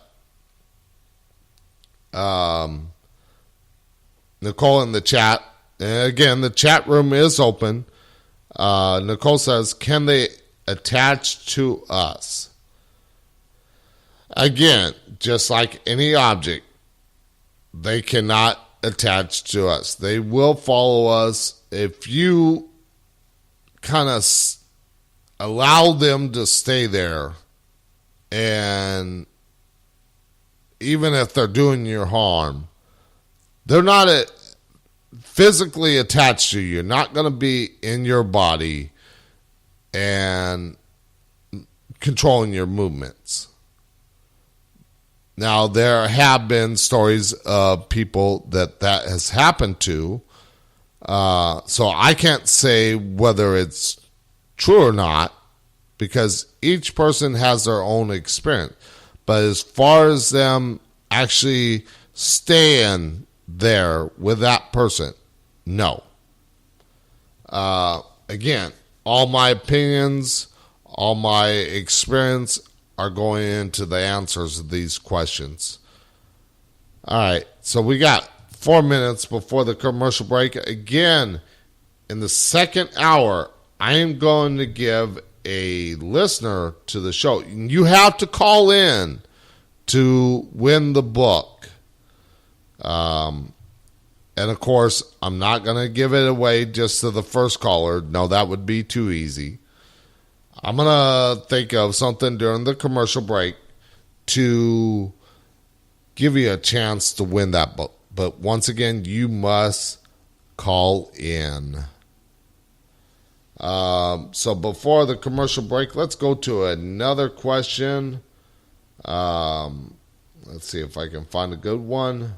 Nicole in the chat, and again, the chat room is open. Nicole says, can they attach to us? Again, just like any object, they cannot attach to us. They will follow us if you kind of allow them to stay there. And even if they're doing you harm, they're not physically attached to you. You're not going to be in your body. and controlling your movements. Now, there have been stories of people that has happened to, so I can't say whether it's true or not, because each person has their own experience. But as far as them actually staying there with that person, no. Again, all my opinions, all my experience are going into the answers of these questions. All right, so we got 4 minutes before the commercial break. Again, in the second hour, I am going to give a listener to the show. You have to call in to win the book. And of course, I'm not going to give it away just to the first caller. No, that would be too easy. I'm going to think of something during the commercial break to give you a chance to win that book. But once again, you must call in. So before the commercial break, let's go to another question. Let's see if I can find a good one.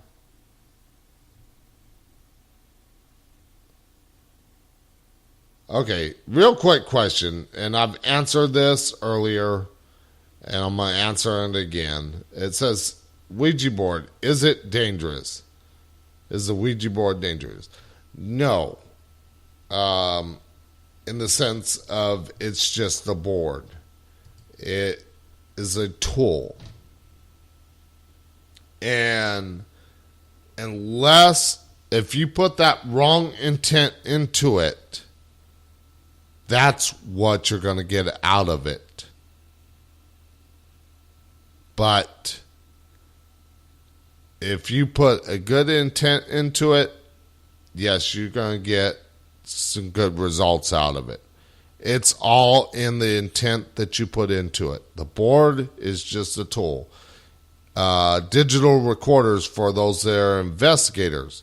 Okay, real quick question, and I've answered this earlier, and I'm going to answer it again. It says, Ouija board, is it dangerous? Is the Ouija board dangerous? No. In the sense of it's just a board. It is a tool. And unless, if you put that wrong intent into it, that's what you're going to get out of it. But if you put a good intent into it, yes, you're going to get some good results out of it. It's all in the intent that you put into it. The board is just a tool. Digital recorders, for those that are investigators,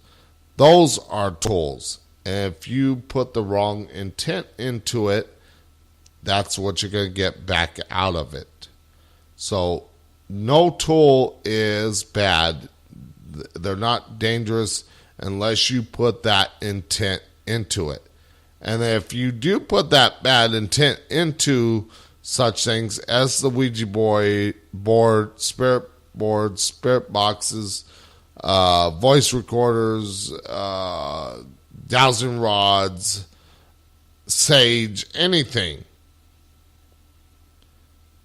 those are tools. And if you put the wrong intent into it, that's what you're going to get back out of it. So no tool is bad. They're not dangerous unless you put that intent into it. And if you do put that bad intent into such things as the Ouija board, spirit boards, spirit boxes, voice recorders, dowsing rods, sage, anything,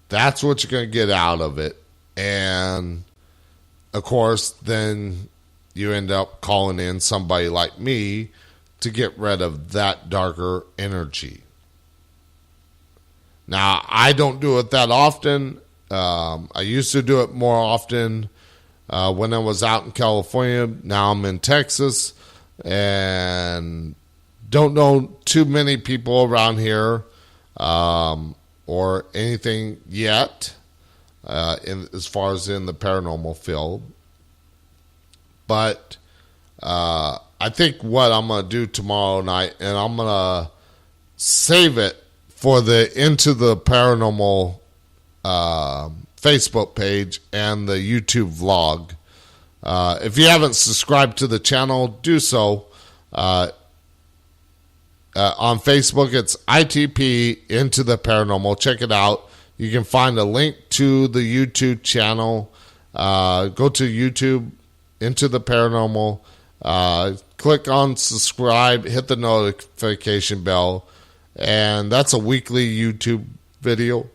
that's what you're going to get out of it. And of course, then you end up calling in somebody like me to get rid of that darker energy. Now, I don't do it that often. I used to do it more often when I was out in California. Now I'm in Texas and don't know too many people around here or anything yet as far as in the paranormal field. But I think what I'm going to do tomorrow night, and I'm going to save it for the Into the Paranormal Facebook page and the YouTube vlog. If you haven't subscribed to the channel, do so. On Facebook, it's ITP Into the Paranormal. Check it out. You can find a link to the YouTube channel. Go to YouTube, Into the Paranormal. Click on subscribe, hit the notification bell, and that's a weekly YouTube video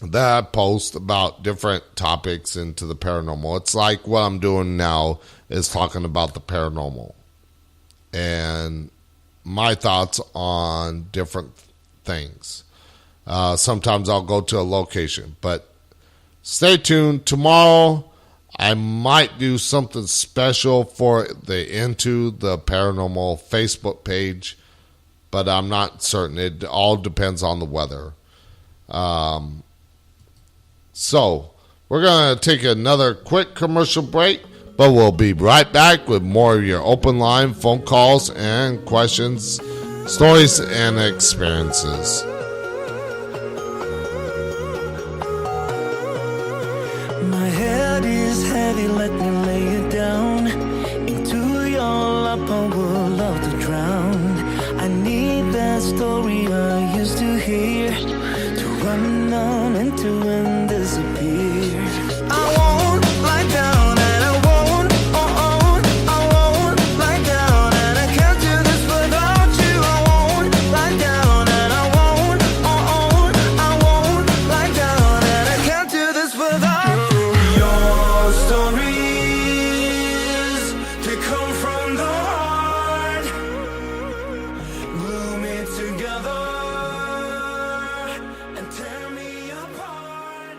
that I post about different topics into the paranormal. It's like what I'm doing now is talking about the paranormal and my thoughts on different things. Sometimes I'll go to a location, but stay tuned. Tomorrow I might do something special for the Into the Paranormal Facebook page, but I'm not certain. It all depends on the weather. So we're going to take another quick commercial break, but we'll be right back with more of your open line phone calls and questions, stories, and experiences. they let me lay it down into your lap, I would love to drown. I need that story I used to hear to run on into and disappear. I won't lie down and I won't, I won't lie down and I can't do this without you. I won't lie down and I won't, I won't lie down and I can't do this without you. Your stories, they come from the heart. Glue me together and tear me apart.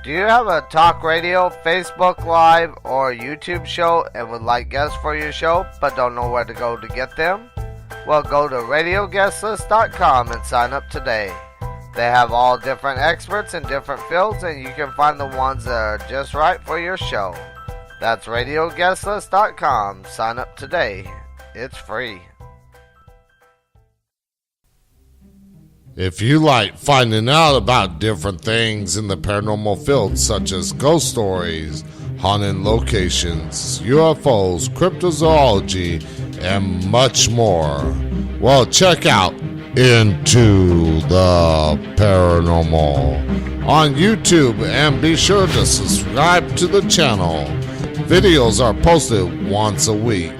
Do you have a talk radio, Facebook Live, or YouTube show and would like guests for your show but don't know where to go to get them? Well, go to radioguestlist.com and sign up today. They have all different experts in different fields and you can find the ones that are just right for your show. That's radioguestlist.com. Sign up today. It's free. If you like finding out about different things in the paranormal field, such as ghost stories, haunted locations, UFOs, cryptozoology, and much more, well, check out Into the Paranormal on YouTube and be sure to subscribe to the channel. Videos are posted once a week.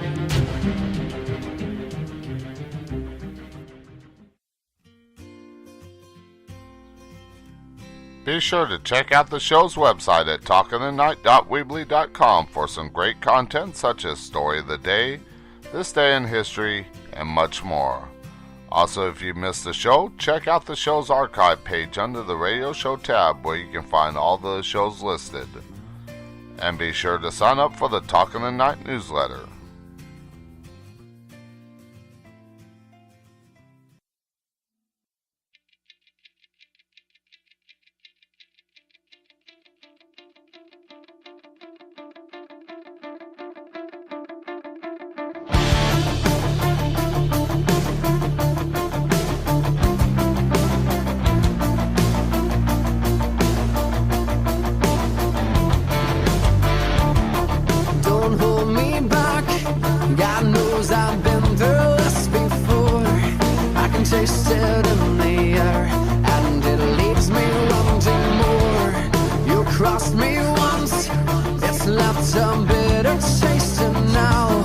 Be sure to check out the show's website at talkingthenight.weebly.com for some great content such as Story of the Day, This Day in History, and much more. Also, if you missed the show, check out the show's archive page under the radio show tab where you can find all the shows listed. And be sure to sign up for the Talking the Night newsletter. Don't hold me back. God knows I've been through this before. I can taste it in the air, and it leaves me wanting more. You crossed me once, it's left a bitter taste, and now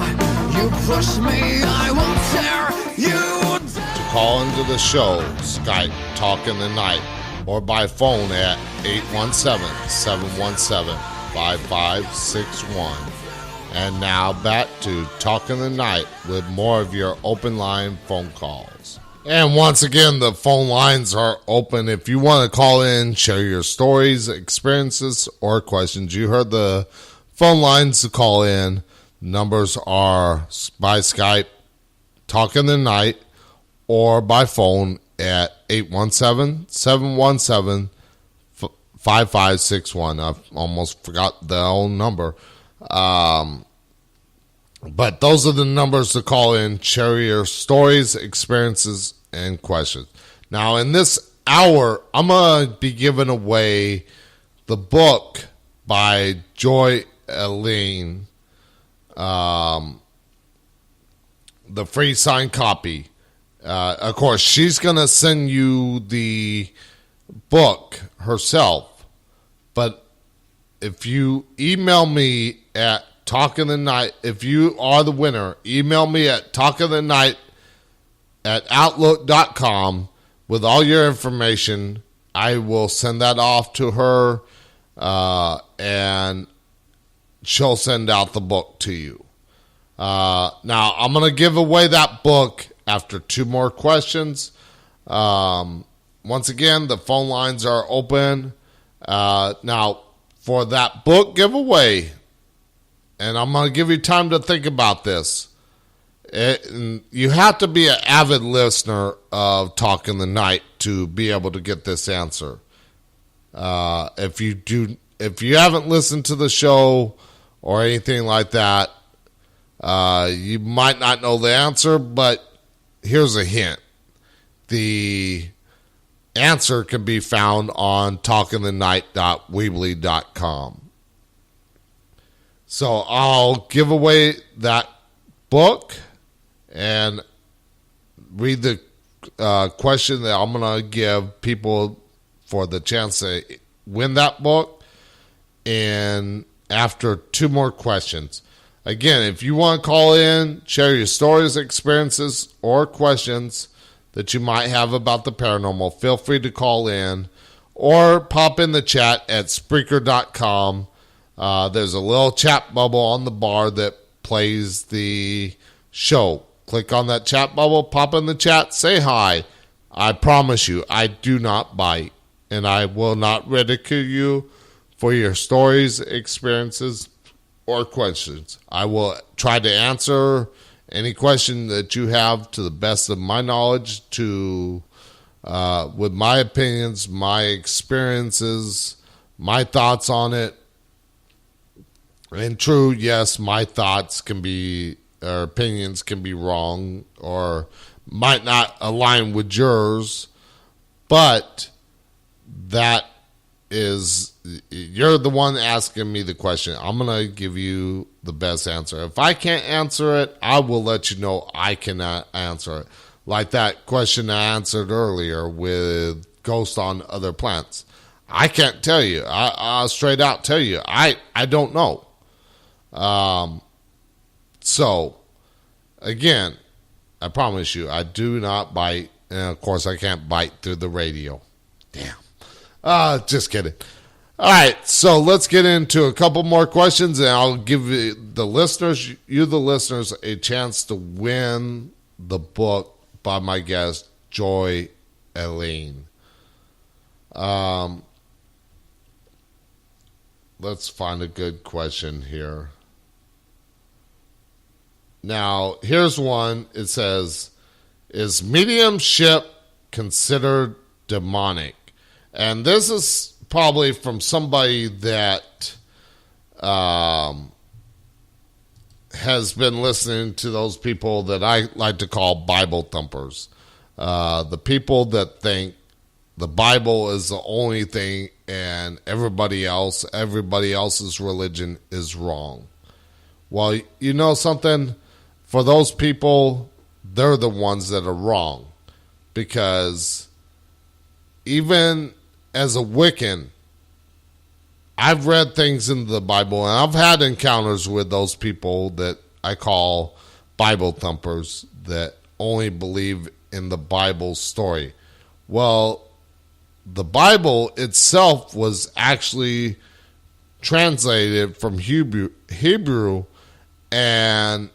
you push me, I will tear you down. To call into the show, Skype Talking the Night or by phone at 817-717-5561. And now back to Talking the Night with more of your open line phone calls. And once again, the phone lines are open. If you want to call in, share your stories, experiences, or questions. You heard the phone lines to call in. Numbers are by Skype, Talking the Night, or by phone at 817-717-5561. I almost forgot the old number. But those are the numbers to call in, share your stories, experiences, and questions. Now, in this hour, I'm going to be giving away the book by Joy Aline, the free signed copy. Of course, she's going to send you the book herself, but if you email me at Talking the Night, if you are the winner, email me at talkingthenight@outlook.com with all your information. I will send that off to her, and she'll send out the book to you. Now, I'm going to give away that book after 2 more questions. Once again, the phone lines are open. Now, for that book giveaway, and I'm going to give you time to think about this. You have to be an avid listener of Talking the Night to be able to get this answer. If you haven't listened to the show or anything like that, you might not know the answer, but here's a hint. the answer can be found on talkingthenight.weebly.com. So I'll give away that book and read the question that I'm going to give people for the chance to win that book. And after 2 more questions. Again, if you want to call in, share your stories, experiences, or questions that you might have about the paranormal, feel free to call in or pop in the chat at Spreaker.com. There's a little chat bubble on the bar that plays the show. Click on that chat bubble, pop in the chat, say hi. I promise you, I do not bite, and I will not ridicule you for your stories, experiences, or questions. I will try to answer any question that you have to the best of my knowledge, with my opinions, my experiences, my thoughts on it. And true, yes, my thoughts can be, or opinions can be wrong, or might not align with yours, but that is, you're the one asking me the question. I'm going to give you the best answer. If I can't answer it, I will let you know I cannot answer it. Like that question I answered earlier with ghosts on other planets. I can't tell you. I'll straight out tell you. I don't know. So, again, I promise you, I do not bite. And, of course, I can't bite through the radio. Damn. Just kidding. All right, so let's get into a couple more questions, and I'll give the listeners, a chance to win the book by my guest, Joy Eileen. Let's find a good question here. Now, here's one. It says, is mediumship considered demonic? And this is probably from somebody that has been listening to those people that I like to call Bible thumpers. The people that think the Bible is the only thing and everybody else's religion is wrong. Well, you know something? For those people, they're the ones that are wrong. Because even as a Wiccan, I've read things in the Bible, and I've had encounters with those people that I call Bible thumpers that only believe in the Bible story. Well, the Bible itself was actually translated from Hebrew, and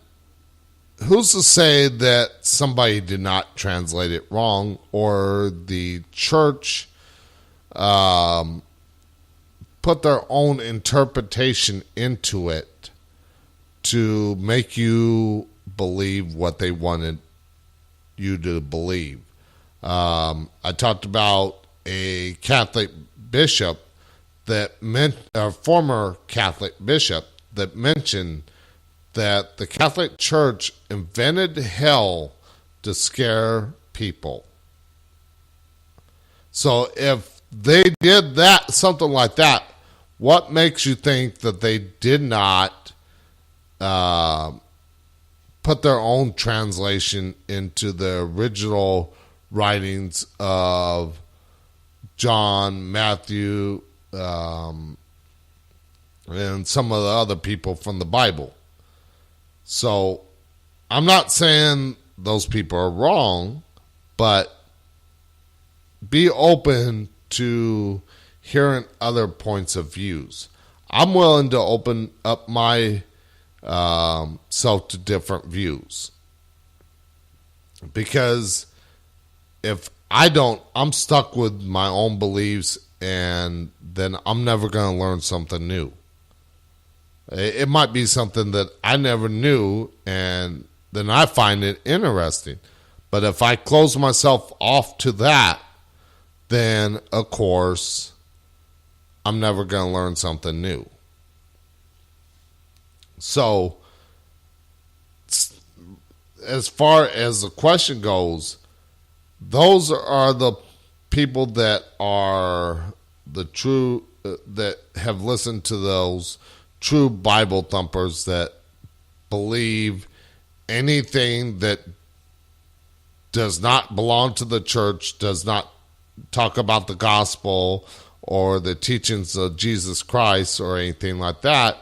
who's to say that somebody did not translate it wrong, or the church put their own interpretation into it to make you believe what they wanted you to believe. I talked about a Catholic bishop that meant a former Catholic bishop that mentioned that the Catholic Church invented hell to scare people. So if they did that, something like that, what makes you think that they did not put their own translation into the original writings of John, Matthew, and some of the other people from the Bible? So I'm not saying those people are wrong, but be open to hearing other points of views. I'm willing to open up my self to different views, because if I don't, I'm stuck with my own beliefs, and then I'm never going to learn something new. It might be something that I never knew, and then I find it interesting. But if I close myself off to that, then, of course, I'm never going to learn something new. So, as far as the question goes, those are the people that are the true, that have listened to those true Bible thumpers that believe anything that does not belong to the church, does not talk about the gospel or the teachings of Jesus Christ or anything like that,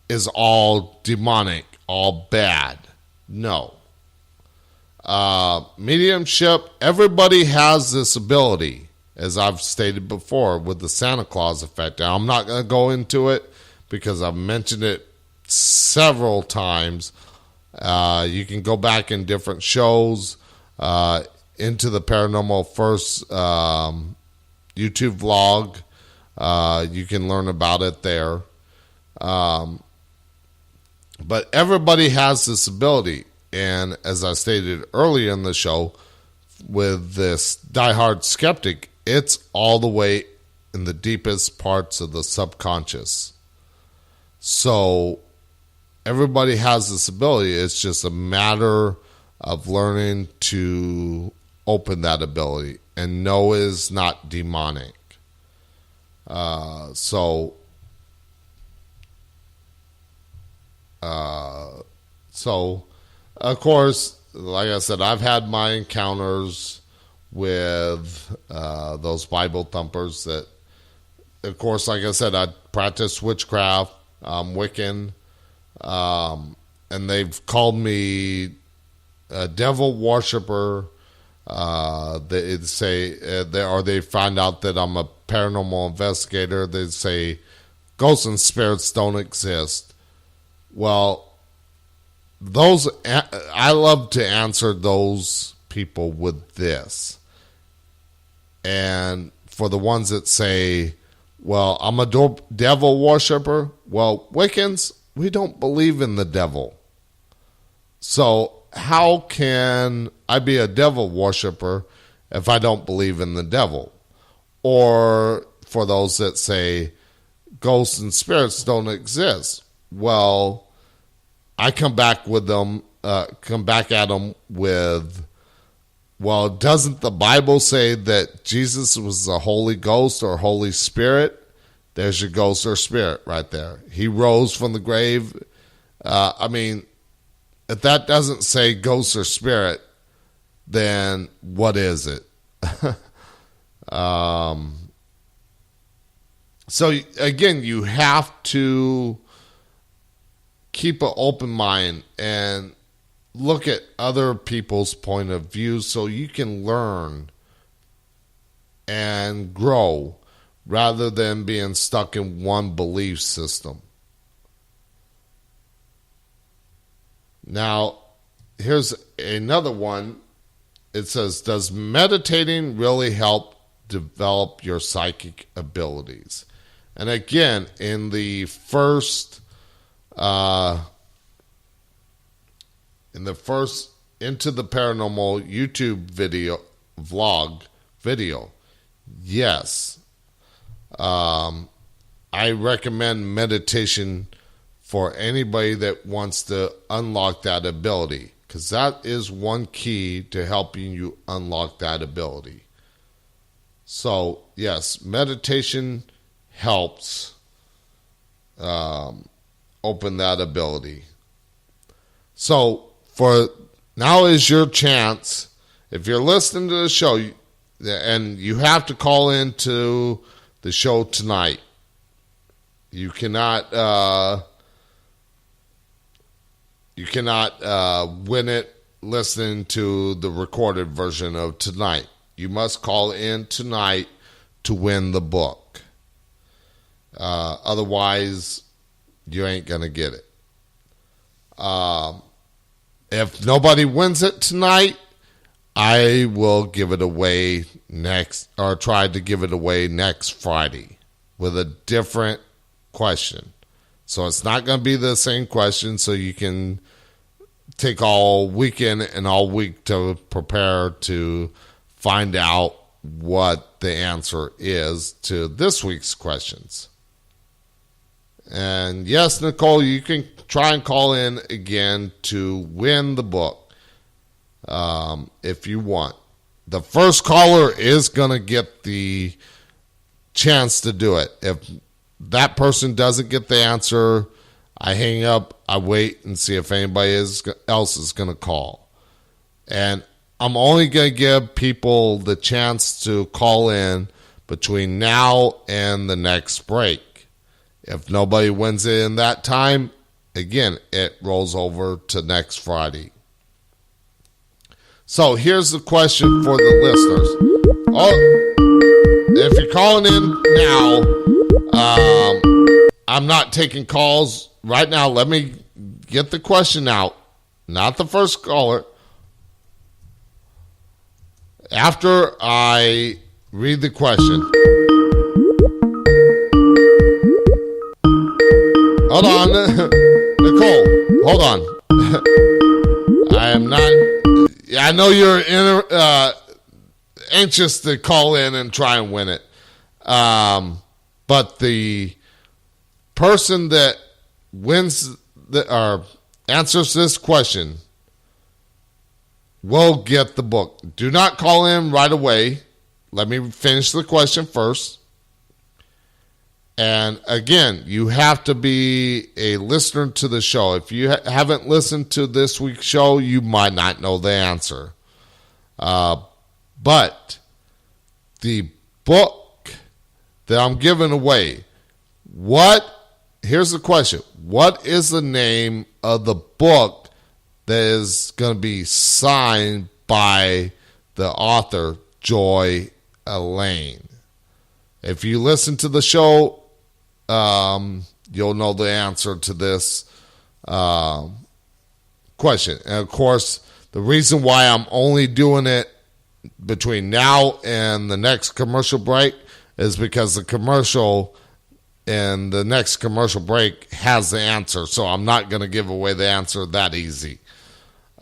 is all demonic, all bad. No. Mediumship, everybody has this ability, as I've stated before, with the Santa Claus effect. Now, I'm not going to go into it because I've mentioned it several times. You can go back in different shows, into the Paranormal First YouTube vlog. You can learn about it there. But everybody has this ability. And as I stated earlier in the show, with this diehard skeptic, it's all the way in the deepest parts of the subconscious. So everybody has this ability. It's just a matter of learning to open that ability. And no is not demonic. So of course, like I said, I've had my encounters with those Bible thumpers that, of course, like I said, I practice witchcraft, Wiccan, and they've called me a devil worshiper. They say, or they find out that I'm a paranormal investigator. They say ghosts and spirits don't exist. Well, I love to answer those people with this. And for the ones that say, well, I'm a devil worshiper. Well, Wiccans, we don't believe in the devil. So how can I be a devil worshiper if I don't believe in the devil? Or for those that say ghosts and spirits don't exist. Well, I come back at them with, well, doesn't the Bible say that Jesus was a Holy Ghost or Holy Spirit? There's your ghost or spirit right there. He rose from the grave. If that doesn't say ghost or spirit, then what is it? So again, you have to keep an open mind and look at other people's point of view so you can learn and grow rather than being stuck in one belief system. Now, here's another one. It says, does meditating really help develop your psychic abilities? And again, in the first Into the Paranormal YouTube vlog video, yes, I recommend meditation for anybody that wants to unlock that ability, because that is one key to helping you unlock that ability. So yes, meditation helps open that ability. So for now is your chance. If you're listening to the show, and you have to call into the show tonight, you cannot win it listening to the recorded version of tonight. You must call in tonight to win the book. Otherwise, you ain't going to get it. If nobody wins it tonight, I will give it away try to give it away next Friday with a different question. So it's not going to be the same question, so you can take all weekend and all week to prepare to find out what the answer is to this week's questions. And yes, Nicole, you can try and call in again to win the book if you want. the first caller is going to get the chance to do it. If that person doesn't get the answer, I hang up, I wait and see if anybody else is going to call. And I'm only going to give people the chance to call in between now and the next break. If nobody wins it in that time, again, it rolls over to next Friday. So here's the question for the listeners. If you're calling in now, I'm not taking calls right now. Let me get the question out. Not the first caller. After I read the question. Hold on. Nicole, hold on. I am not... I know you're anxious to call in and try and win it. But the person that wins or answers this question will get the book. Do not call in right away. Let me finish the question first. And again, you have to be a listener to the show. If you haven't listened to this week's show, you might not know the answer. But the book that I'm giving away, here's the question. What is the name of the book that is going to be signed by the author, Joy Elaine? If you listen to the show, you'll know the answer to this question. And of course, the reason why I'm only doing it between now and the next commercial break is because the commercial and the next commercial break has the answer. So I'm not going to give away the answer that easy.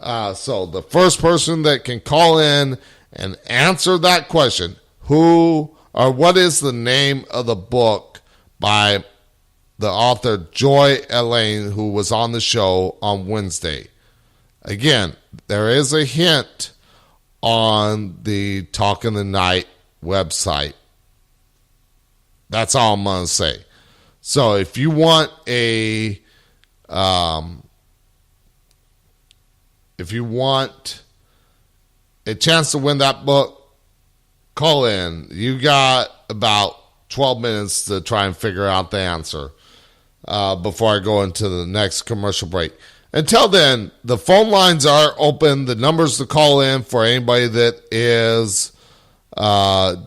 So the first person that can call in and answer that question, what is the name of the book by the author Joy Elaine, who was on the show on Wednesday. Again, there is a hint on the Talk in the Night website. That's all I'm going to say. So if you want a chance to win that book, call in. You got about 12 minutes to try and figure out the answer before I go into the next commercial break. Until then, the phone lines are open. The numbers to call in for anybody that is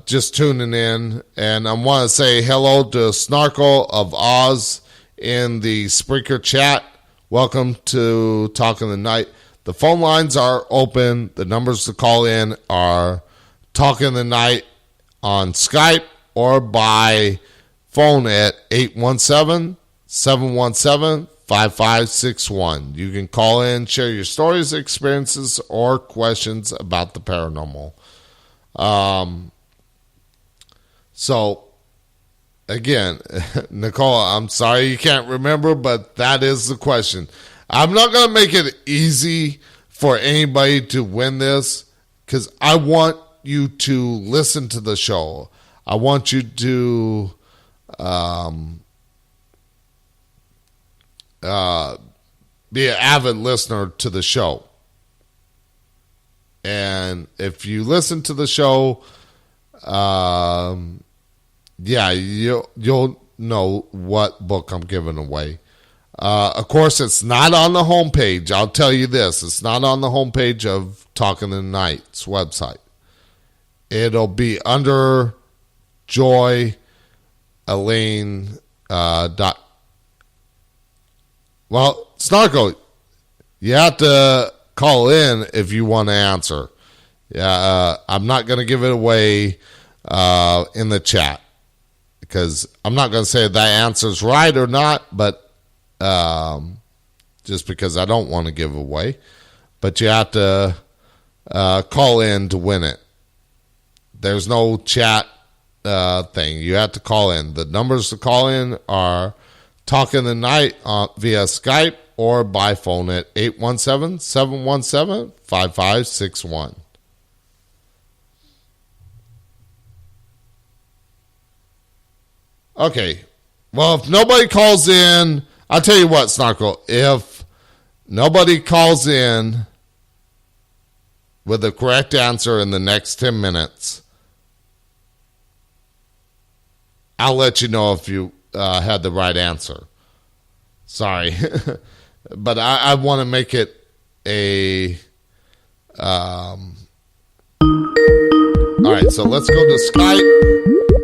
just tuning in. And I want to say hello to Snarkle of Oz in the Spreaker chat. Welcome to Talking the Night. The phone lines are open. The numbers to call in are Talking the Night on Skype or by phone at 817-717-5561. You can call in, share your stories, experiences, or questions about the paranormal. So, again, Nicole, I'm sorry you can't remember, but that is the question. I'm not going to make it easy for anybody to win this because I want you to listen to the show. I want you to be an avid listener to the show. And if you listen to the show, you'll know what book I'm giving away. Of course, it's not on the homepage. I'll tell you this. It's not on the homepage of Talking the Night's website. It'll be under Joy Elaine Snarkle, you have to call in if you want to answer. I'm not going to give it away in the chat because I'm not going to say that answer's right or not, but just because I don't want to give away. But you have to call in to win it. There's no chat thing. You have to call in. The numbers to call in are Talking the Night via Skype or by phone at 817-717-5561. Okay. Well, if nobody calls in, I'll tell you what, Snarkle. If nobody calls in with the correct answer in the next 10 minutes, I'll let you know if you had the right answer. Sorry. But I want to make it a... all right, so let's go to Skype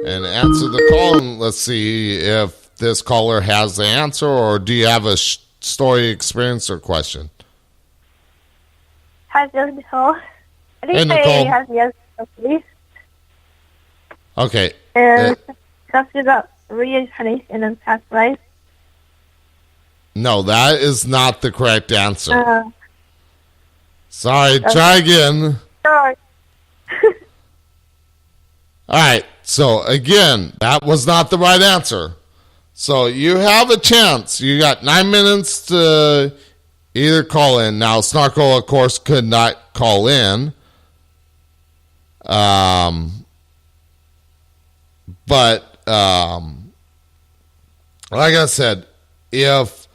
and answer the call, and let's see if this caller has the answer, or do you have a story, experience, or question? Hi, this is Nicole. I think Hey, Nicole. I have the answer, please. Okay. And talks about reincarnation and past life. No, that is not the correct answer. Sorry, try again. Sorry. All right, so again, that was not the right answer. So you have a chance. You got 9 minutes to either call in. Now, Snarkle, of course, could not call in. But like I said, if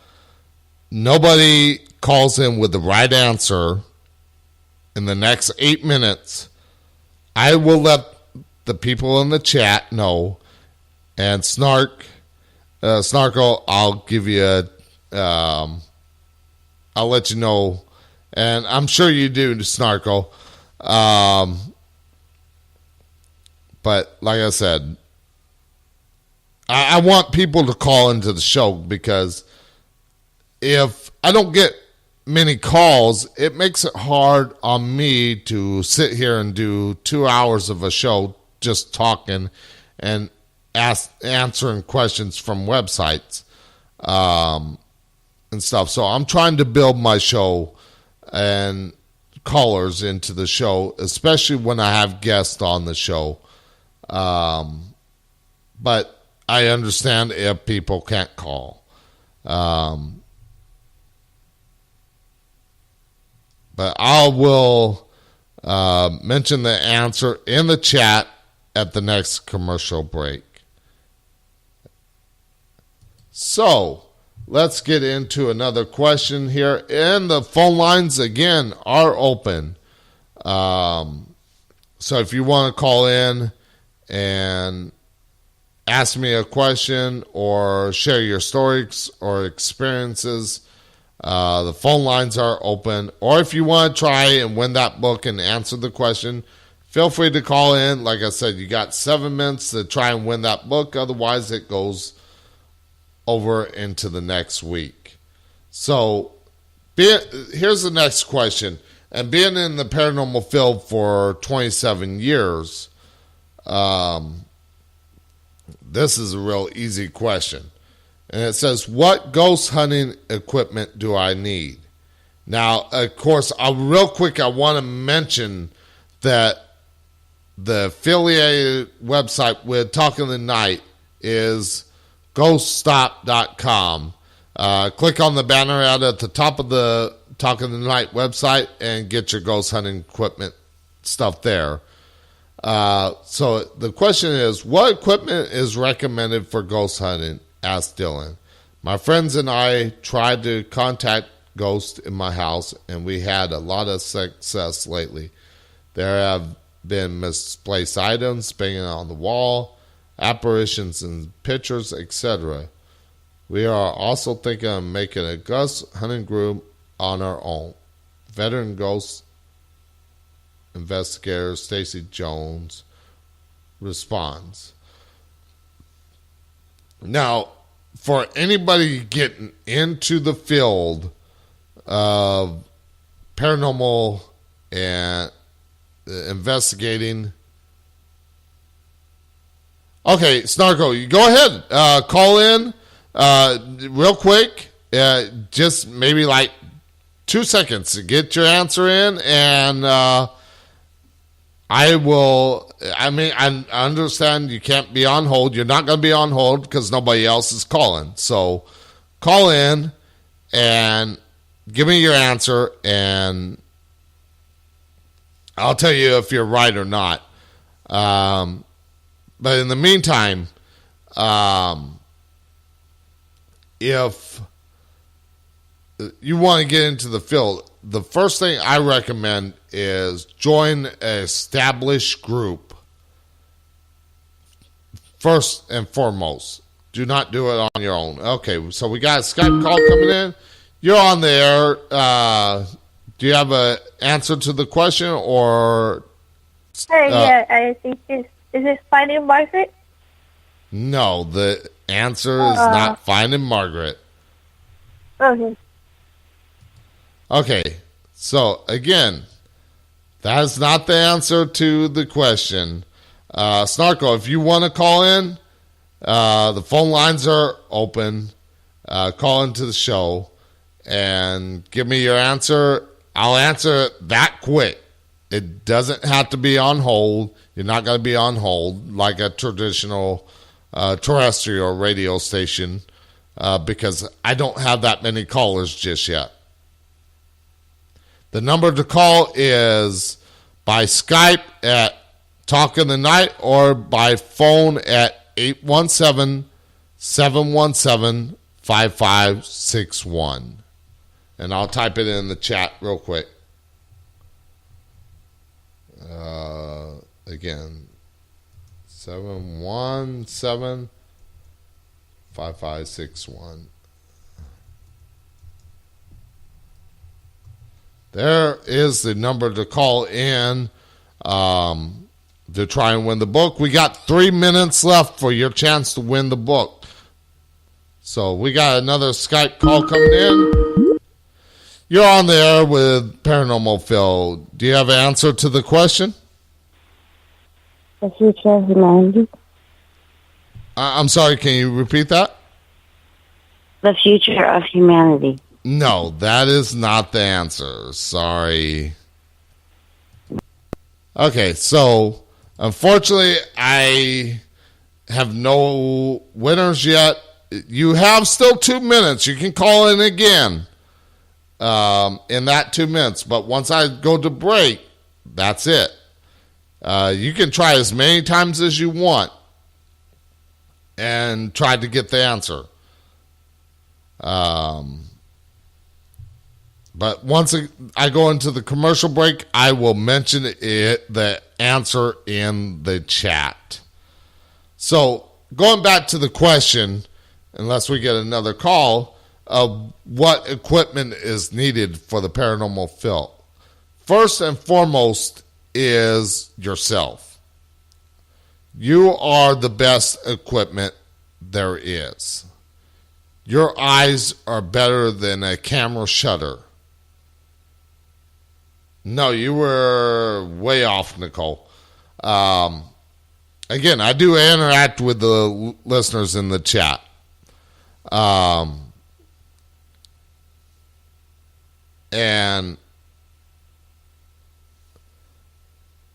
nobody calls in with the right answer in the next 8 minutes, I will let the people in the chat know, and Snarkle, I'll give you I'll let you know, and I'm sure you do, Snarkle. But like I said, I want people to call into the show, because if I don't get many calls, it makes it hard on me to sit here and do 2 hours of a show just talking and answering questions from websites and stuff. So I'm trying to build my show and callers into the show, especially when I have guests on the show. But I understand if people can't call. But I will mention the answer in the chat at the next commercial break. So let's get into another question here. And the phone lines, again, are open. So if you want to call in and ask me a question or share your stories or experiences, the phone lines are open. Or if you want to try and win that book and answer the question, feel free to call in. Like I said, you got 7 minutes to try and win that book. Otherwise, it goes over into the next week. So here's the next question. And being in the paranormal field for 27 years, this is a real easy question. And it says, what ghost hunting equipment do I need? Now, of course, real quick, I want to mention that the affiliated website with Talking the Night is ghoststop.com. Click on the banner out at the top of the Talking the Night website and get your ghost hunting equipment stuff there. So the question is, what equipment is recommended for ghost hunting? Asked Dylan. My friends and I tried to contact ghosts in my house, and we had a lot of success lately. There have been misplaced items banging on the wall, apparitions in pictures, etc. We are also thinking of making a ghost hunting group on our own. Veteran ghost investigator Stacy Jones responds. Now, for anybody getting into the field of paranormal and investigating, okay, Snarko, you go ahead, call in real quick, just maybe like 2 seconds to get your answer in, and I understand you can't be on hold. You're not going to be on hold because nobody else is calling. So call in and give me your answer, and I'll tell you if you're right or not. But in the meantime, If you want to get into the field, the first thing I recommend is join an established group. First and foremost, do not do it on your own. Okay, so we got a Skype call coming in. You're on the air. Do you have an answer to the question, or? Yeah, I think is it Finding Margaret? No, the answer is not Finding Margaret. Okay. Okay, so again, that is not the answer to the question. Snarko, if you want to call in, the phone lines are open. Call into the show and give me your answer. I'll answer it that quick. It doesn't have to be on hold. You're not going to be on hold like a traditional terrestrial radio station because I don't have that many callers just yet. The number to call is by Skype at Talk in the Night or by phone at 817-717-5561. And I'll type it in the chat real quick. Again, 717-5561. There is the number to call in to try and win the book. We got 3 minutes left for your chance to win the book. So we got another Skype call coming in. You're on the air with Paranormal Phil. Do you have an answer to the question? The future of humanity. I'm sorry, can you repeat that? The future of humanity. No, that is not the answer. Sorry. Okay, so unfortunately, I have no winners yet. You have still 2 minutes. You can call in again in that 2 minutes. But once I go to break, that's it. You can try as many times as you want and try to get the answer. But once I go into the commercial break, I will mention the answer in the chat. So going back to the question, unless we get another call, of what equipment is needed for the Paranormal Phil. First and foremost is yourself. You are the best equipment there is. Your eyes are better than a camera shutter. No, you were way off, Nicole. Again, I do interact with the listeners in the chat.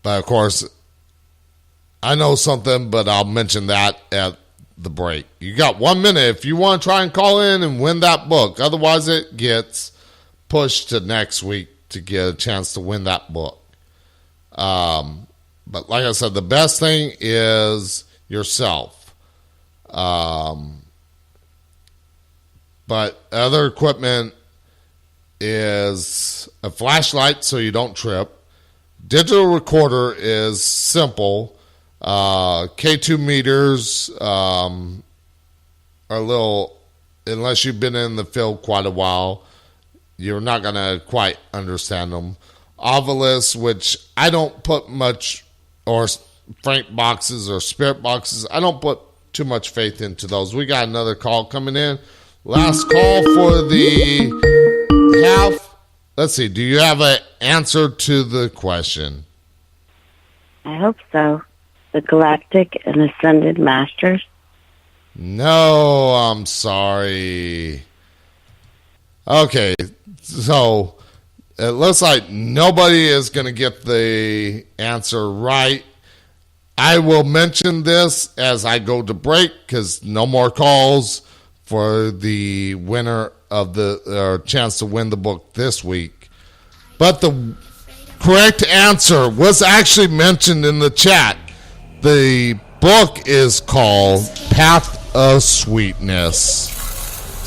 But of course, I know something, but I'll mention that at the break. You got 1 minute if you want to try and call in and win that book. Otherwise, it gets pushed to next week to get a chance to win that book. But like I said, the best thing is yourself. But other equipment is a flashlight so you don't trip. Digital recorder is simple. K2 meters are a little, unless you've been in the field quite a while, you're not going to quite understand them. Ovilus, which I don't put much, or Frank boxes or Spirit boxes, I don't put too much faith into those. We got another call coming in. Last call for the half. Let's see, do you have an answer to the question? I hope so. The Galactic and Ascended Masters? No, I'm sorry. Okay, so it looks like nobody is going to get the answer right. I will mention this as I go to break because no more calls for the winner of the chance to win the book this week. But the correct answer was actually mentioned in the chat. The book is called Path of Sweetness.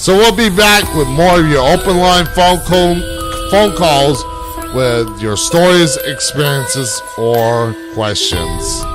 So we'll be back with more of your open line phone calls with your stories, experiences, or questions.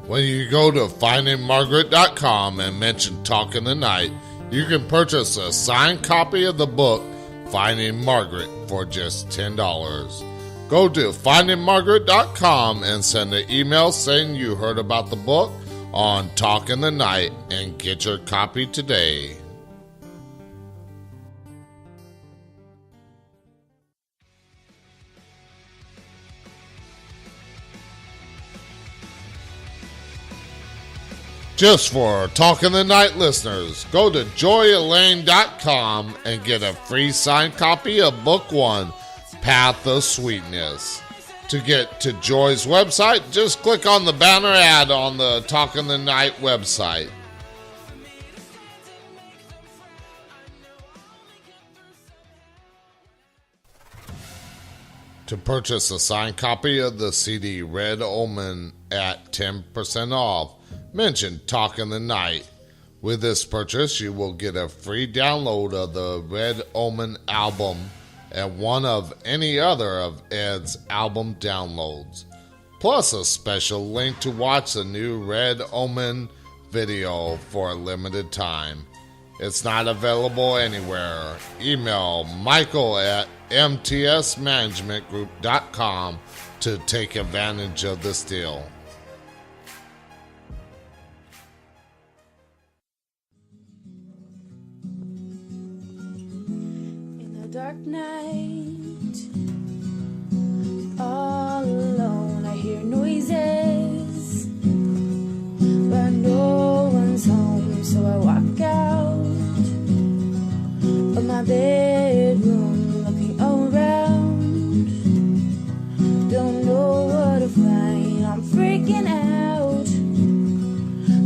When you go to findingmargaret.com and mention Talk in the Night, you can purchase a signed copy of the book Finding Margaret for just $10. Go to findingmargaret.com and send an email saying you heard about the book on Talk in the Night and get your copy today. Just for Talk in the Night listeners, go to joyelaine.com and get a free signed copy of Book 1, Path of Sweetness. To get to Joy's website, just click on the banner ad on the Talk in the Night website. To purchase a signed copy of the CD Red Omen at 10% off, mention Talk in the Night. With this purchase, you will get a free download of the Red Omen album and one of any other of Ed's album downloads, plus a special link to watch the new Red Omen video for a limited time. It's not available anywhere. Email Michael at mtsmanagementgroup.com to take advantage of this deal. Dark night, all alone, I hear noises, but no one's home, so I walk out of my bedroom, looking around, don't know what to find, I'm freaking out,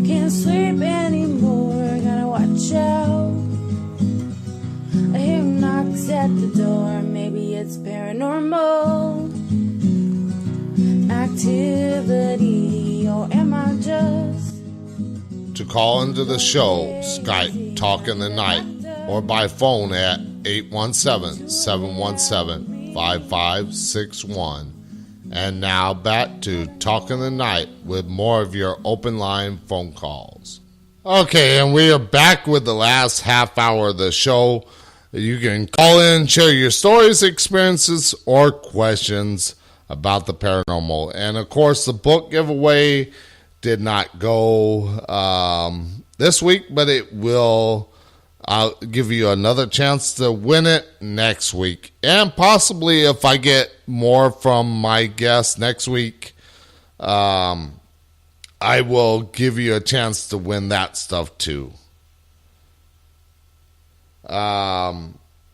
can't sleep anymore, gotta watch out. I hear knocks at the door, maybe it's paranormal activity, or am I just... To call into the show, Skype Talk in the Night, or by phone at 817-717-5561. And now back to Talk in the Night with more of your open line phone calls. Okay, and we are back with the last half hour of the show. You can call in, share your stories, experiences, or questions about the paranormal. And, of course, the book giveaway did not go this week, but it will. I'll give you another chance to win it next week. And possibly if I get more from my guests next week, I will give you a chance to win that stuff too.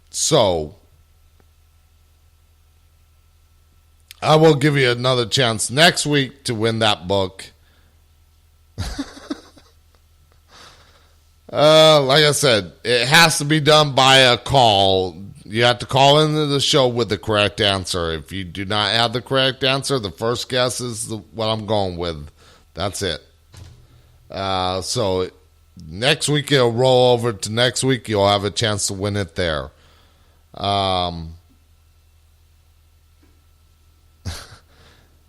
So I will give you another chance next week to win that book. Like I said, it has to be done by a call. You have to call into the show with the correct answer. If you do not have the correct answer, the first guess is what I'm going with. That's it. So next week, it'll roll over to next week. You'll have a chance to win it there. No,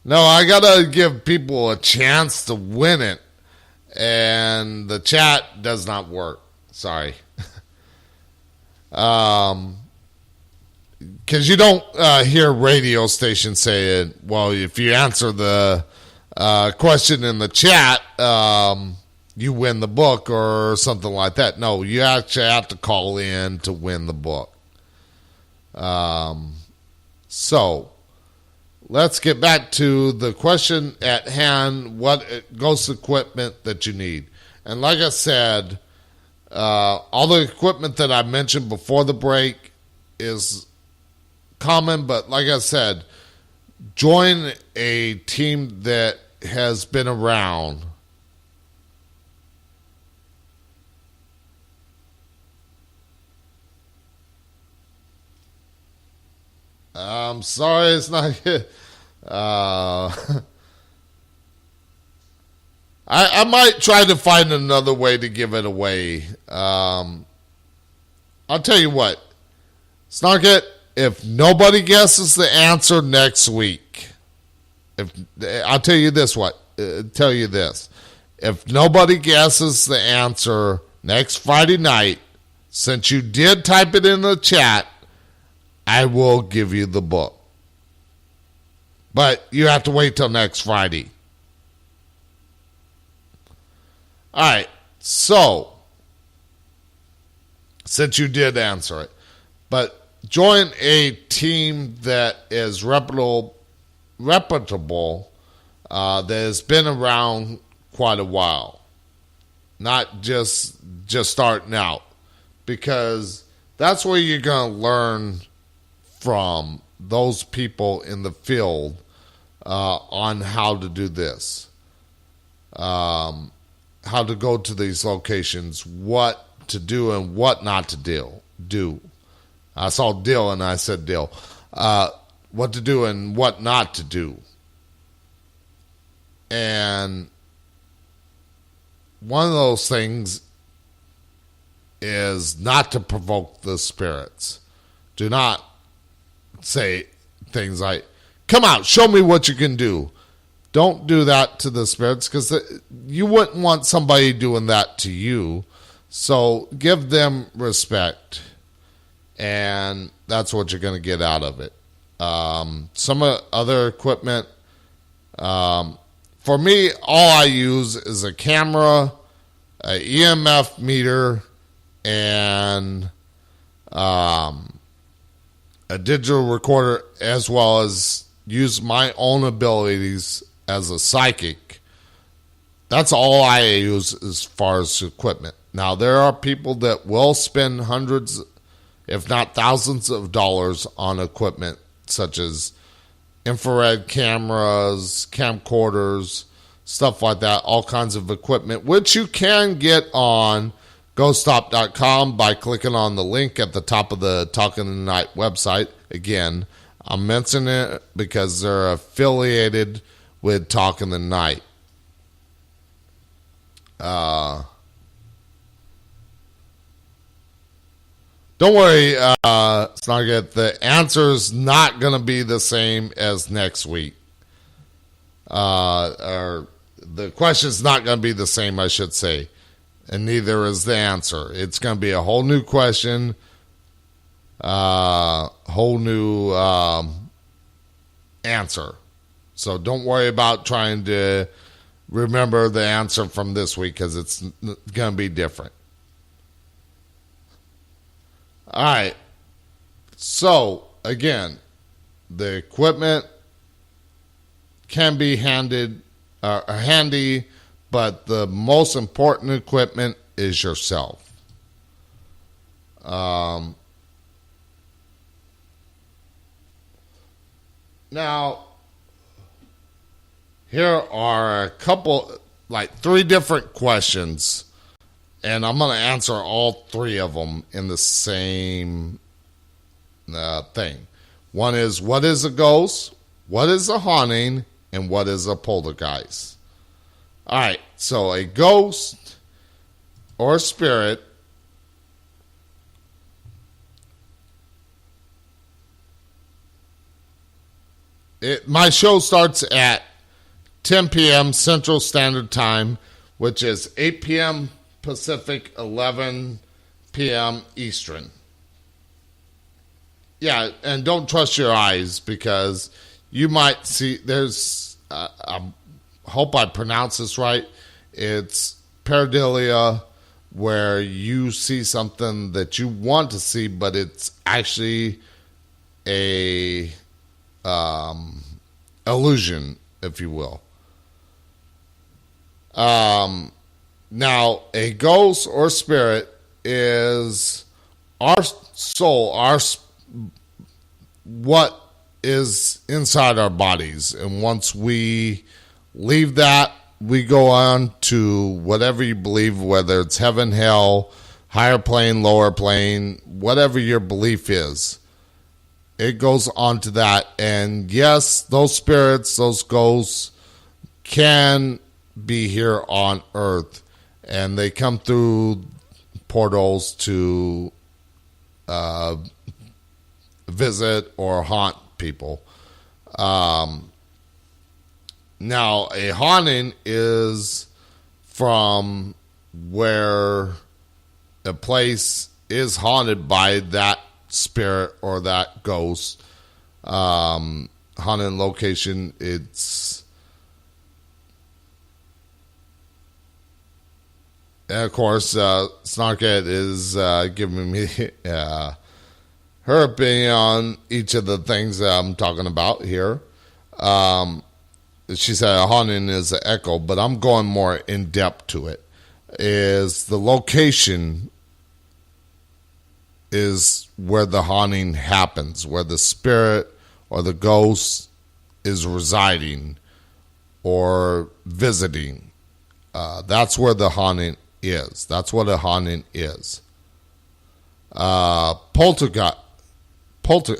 I got to give people a chance to win it. And the chat does not work. Sorry. Because you don't hear radio stations saying, well, if you answer the question in the chat, you win the book or something like that. No, you actually have to call in to win the book. So let's get back to the question at hand, what ghost equipment that you need. And like I said, all the equipment that I mentioned before the break is common, but like I said, join a team that has been around. I'm sorry, it's not good. I might try to find another way to give it away. I'll tell you what, Snarkit, if nobody guesses the answer next week, I'll tell you this, if nobody guesses the answer next Friday night, since you did type it in the chat, I will give you the book. But you have to wait till next Friday. All right, so since you did answer it, but join a team that is reputable, that has been around quite a while, not just starting out, because that's where you're going to learn from those people in the field on how to do this. How to go to these locations, what to do and what not to do. I saw deal and I said deal. What to do and what not to do. And one of those things is not to provoke the spirits. Do not say things like, come out, show me what you can do. Don't do that to the spirits, because you wouldn't want somebody doing that to you. So give them respect, and that's what you're going to get out of it. Some other equipment, for me, all I use is a camera, an EMF meter, and a digital recorder, as well as use my own abilities as a psychic. That's all I use as far as equipment. Now, there are people that will spend hundreds, if not thousands of dollars on equipment, such as infrared cameras, camcorders, stuff like that, all kinds of equipment, which you can get on ghoststop.com by clicking on the link at the top of the Talking in the Night website. Again, I'm mentioning it because they're affiliated with Talking the Night. Don't worry, Snarkit, the answer's not going to be the same as next week. Or the question's not going to be the same, I should say. And neither is the answer. It's going to be a whole new question, whole new answer. So don't worry about trying to remember the answer from this week, because it's going to be different. All right. So, again, the equipment can be handy, but the most important equipment is yourself. Now, here are a couple, like 3 different questions, and I'm going to answer all 3 of them in the same thing. One is, what is a ghost? What is a haunting? And what is a poltergeist? All right, so a ghost or spirit my show starts at 10 p.m. Central Standard Time, which is 8 p.m. Pacific, 11 p.m. Eastern. Yeah, and don't trust your eyes, because you might see, there's, I hope I pronounce this right, it's pareidolia, where you see something that you want to see, but it's actually a illusion, if you will. Now, a ghost or spirit is our soul, what is inside our bodies. And once we leave that, we go on to whatever you believe, whether it's heaven, hell, higher plane, lower plane, whatever your belief is. It goes on to that. And yes, those spirits, those ghosts can be here on earth, and they come through portals to visit or haunt people. Now, a haunting is from where a place is haunted by that spirit or that ghost. Haunted location, it's... And of course, Snarkette is giving me her opinion on each of the things that I'm talking about here. She said a haunting is an echo, but I'm going more in depth to it. Is the location is where the haunting happens, where the spirit or the ghost is residing or visiting. That's where the haunting is. That's what a haunting is. Poltergeist,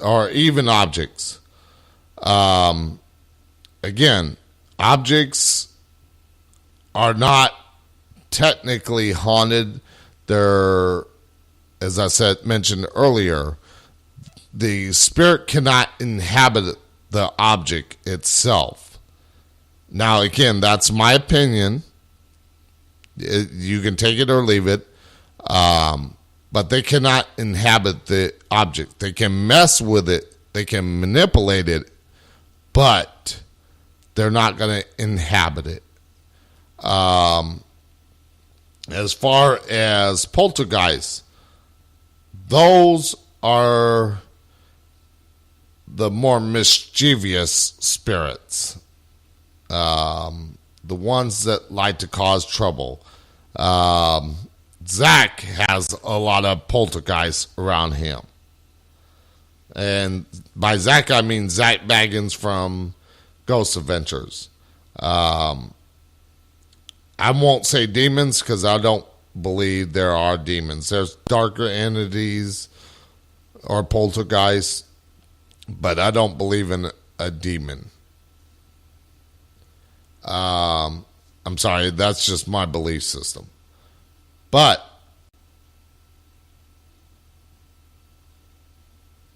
or even objects. Again, objects are not technically haunted. They're, as I mentioned earlier, the spirit cannot inhabit the object itself. Now, again, that's my opinion. You can take it or leave it. But they cannot inhabit the object. They can mess with it. They can manipulate it. But they're not going to inhabit it. As far as poltergeists, those are the more mischievous spirits. The ones that like to cause trouble. Zach has a lot of poltergeists around him. And by Zach, I mean Zach Baggins from Ghost Adventures. I won't say demons because I don't believe there are demons. There's darker entities or poltergeists, but I don't believe in a demon. I'm sorry, that's just my belief system. But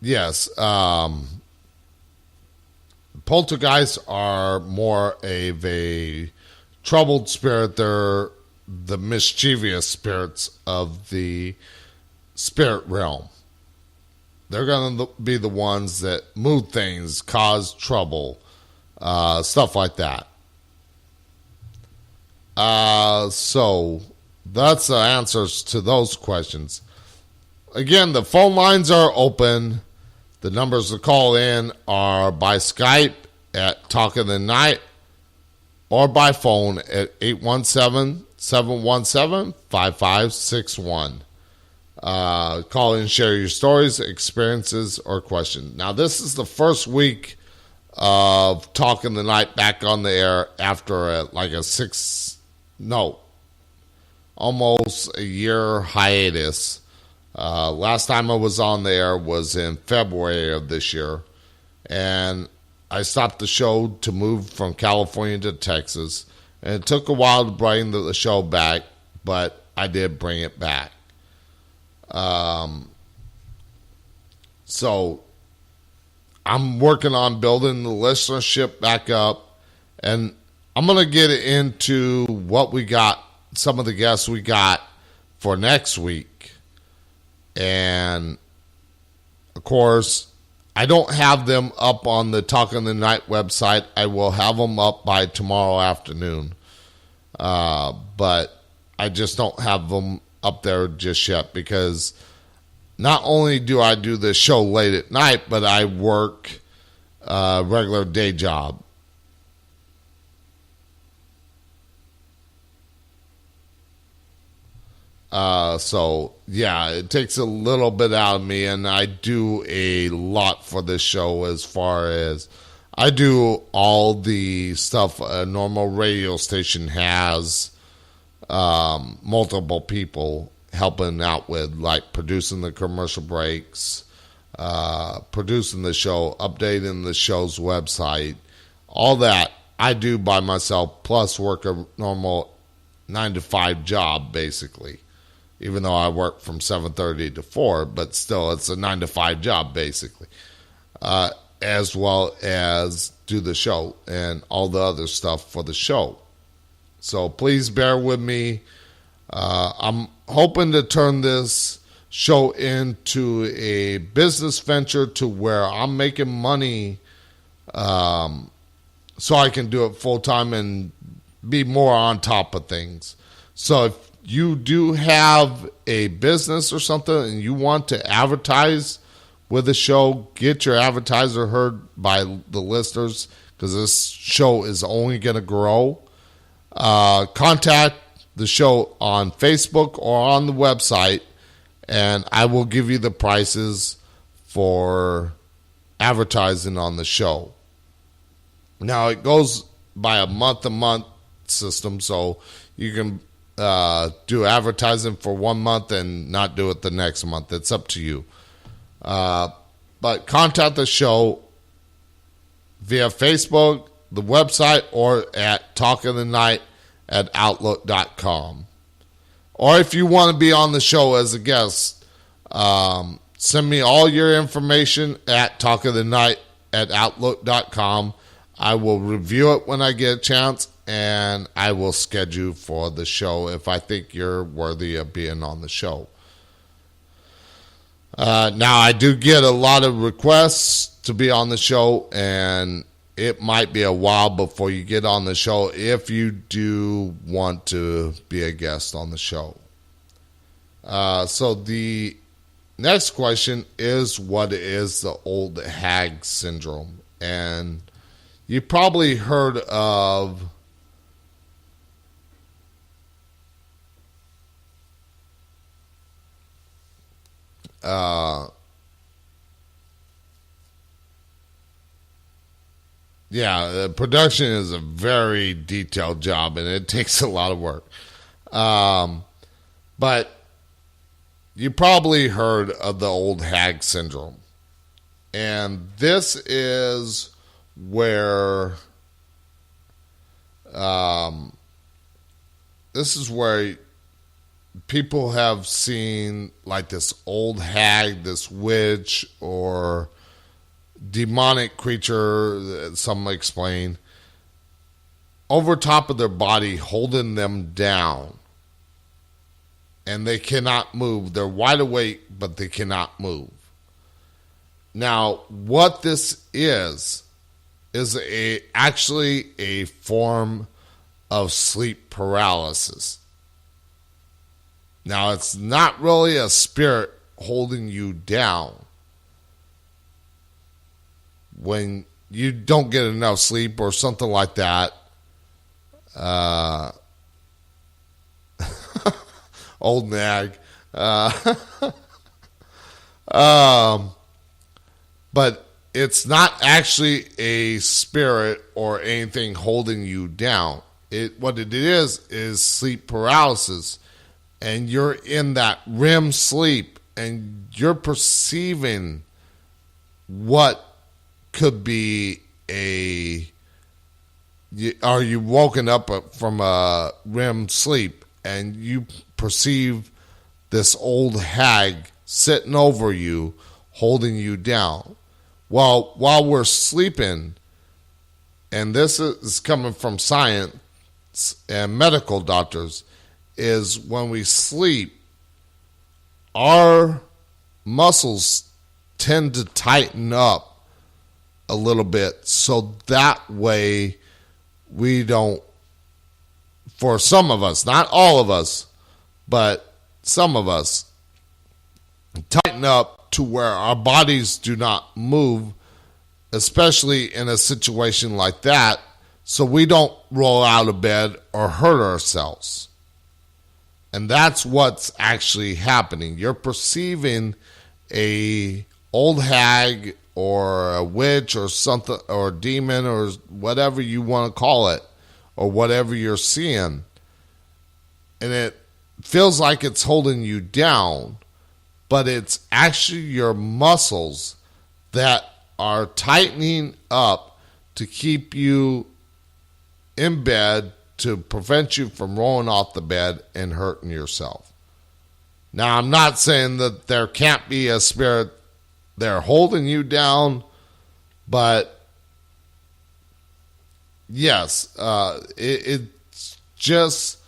yes, poltergeists are more of a troubled spirit. They're the mischievous spirits of the spirit realm. They're going to be the ones that move things, cause trouble, stuff like that. So that's the answers to those questions. Again, the phone lines are open. The numbers to call in are by Skype at Talk of the Night or by phone at 817-717-5561. Call in, share your stories, experiences, or questions. Now, this is the first week of Talking the Night back on the air after almost a year hiatus. Last time I was on the air was in February of this year, and I stopped the show to move from California to Texas, and it took a while to bring the show back, but I did bring it back. So I'm working on building the listenership back up, and I'm going to get into what we got, some of the guests we got for next week. And of course, I don't have them up on the Talk of the Night website. I will have them up by tomorrow afternoon. But I just don't have them up there just yet because not only do I do this show late at night, but I work a regular day job. So yeah, it takes a little bit out of me, and I do a lot for this show as far as I do all the stuff a normal radio station has, multiple people helping out with, like producing the commercial breaks, producing the show, updating the show's website, all that I do by myself, plus work a normal 9-to-5 job, basically. Even though I work from 7:30 to 4, but still it's a 9-to-5 job, basically. As well as do the show and all the other stuff for the show. So please bear with me. I'm hoping to turn this show into a business venture to where I'm making money so I can do it full time and be more on top of things. So if you do have a business or something and you want to advertise with the show, get your advertiser heard by the listeners, because this show is only going to grow. Contact the show on Facebook or on the website, and I will give you the prices for advertising on the show. Now, it goes by a month-to-month system, so you can do advertising for 1 month and not do it the next month. It's up to you. But contact the show via Facebook, the website, or at talkofthenight@outlook.com. Or if you want to be on the show as a guest, send me all your information at talkofthenight@outlook.com. I will review it when I get a chance, and I will schedule for the show if I think you're worthy of being on the show. Now, I do get a lot of requests to be on the show, and it might be a while before you get on the show if you do want to be a guest on the show. So the next question is, what is the old hag syndrome? And you probably heard of production is a very detailed job, and it takes a lot of work. But you probably heard of the old hag syndrome. And this is where people have seen like this old hag, this witch, or demonic creature, some explain, over top of their body, holding them down. And they cannot move. They're wide awake, but they cannot move. Now, what this is actually a form of sleep paralysis. Now, it's not really a spirit holding you down. When you don't get enough sleep or something like that, old nag. But it's not actually a spirit or anything holding you down. What it is sleep paralysis. And you're in that REM sleep, and you're perceiving what could be are you woken up from a REM sleep, and you perceive this old hag sitting over you, holding you down. Well, while we're sleeping, and this is coming from science and medical doctors, is when we sleep, our muscles tend to tighten up a little bit, so that way we don't, for some of us, not all of us, but some of us tighten up to where our bodies do not move, especially in a situation like that, so we don't roll out of bed or hurt ourselves. And that's what's actually happening. You're perceiving a old hag or a witch or something, or a demon, or whatever you want to call it, or whatever you're seeing, and it feels like it's holding you down, but it's actually your muscles that are tightening up to keep you in bed, to prevent you from rolling off the bed and hurting yourself. Now, I'm not saying that there can't be a spirit there holding you down, but yes, it's just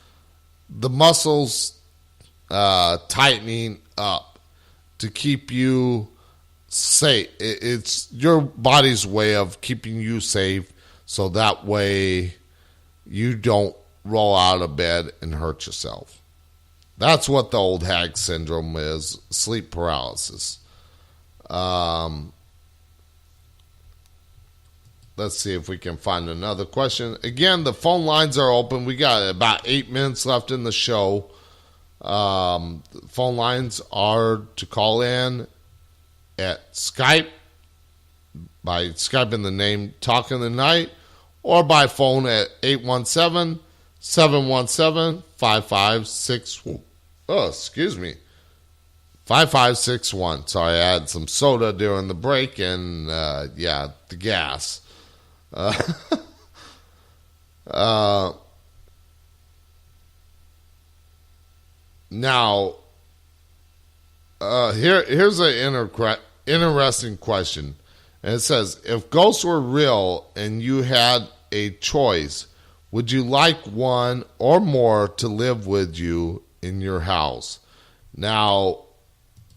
the muscles tightening up to keep you safe. It's your body's way of keeping you safe, so that way you don't roll out of bed and hurt yourself. That's what the old hag syndrome is, sleep paralysis. Let's see if we can find another question. Again, the phone lines are open. We got about 8 minutes left in the show. Phone lines are to call in at Skype, by Skyping the name Talking the Night, or by phone at 817-717-5561. Oh, excuse me. 5561. Sorry, I had some soda during the break and, the gas. Now, here's an interesting question. And it says, if ghosts were real and you had a choice, would you like one or more to live with you in your house? Now,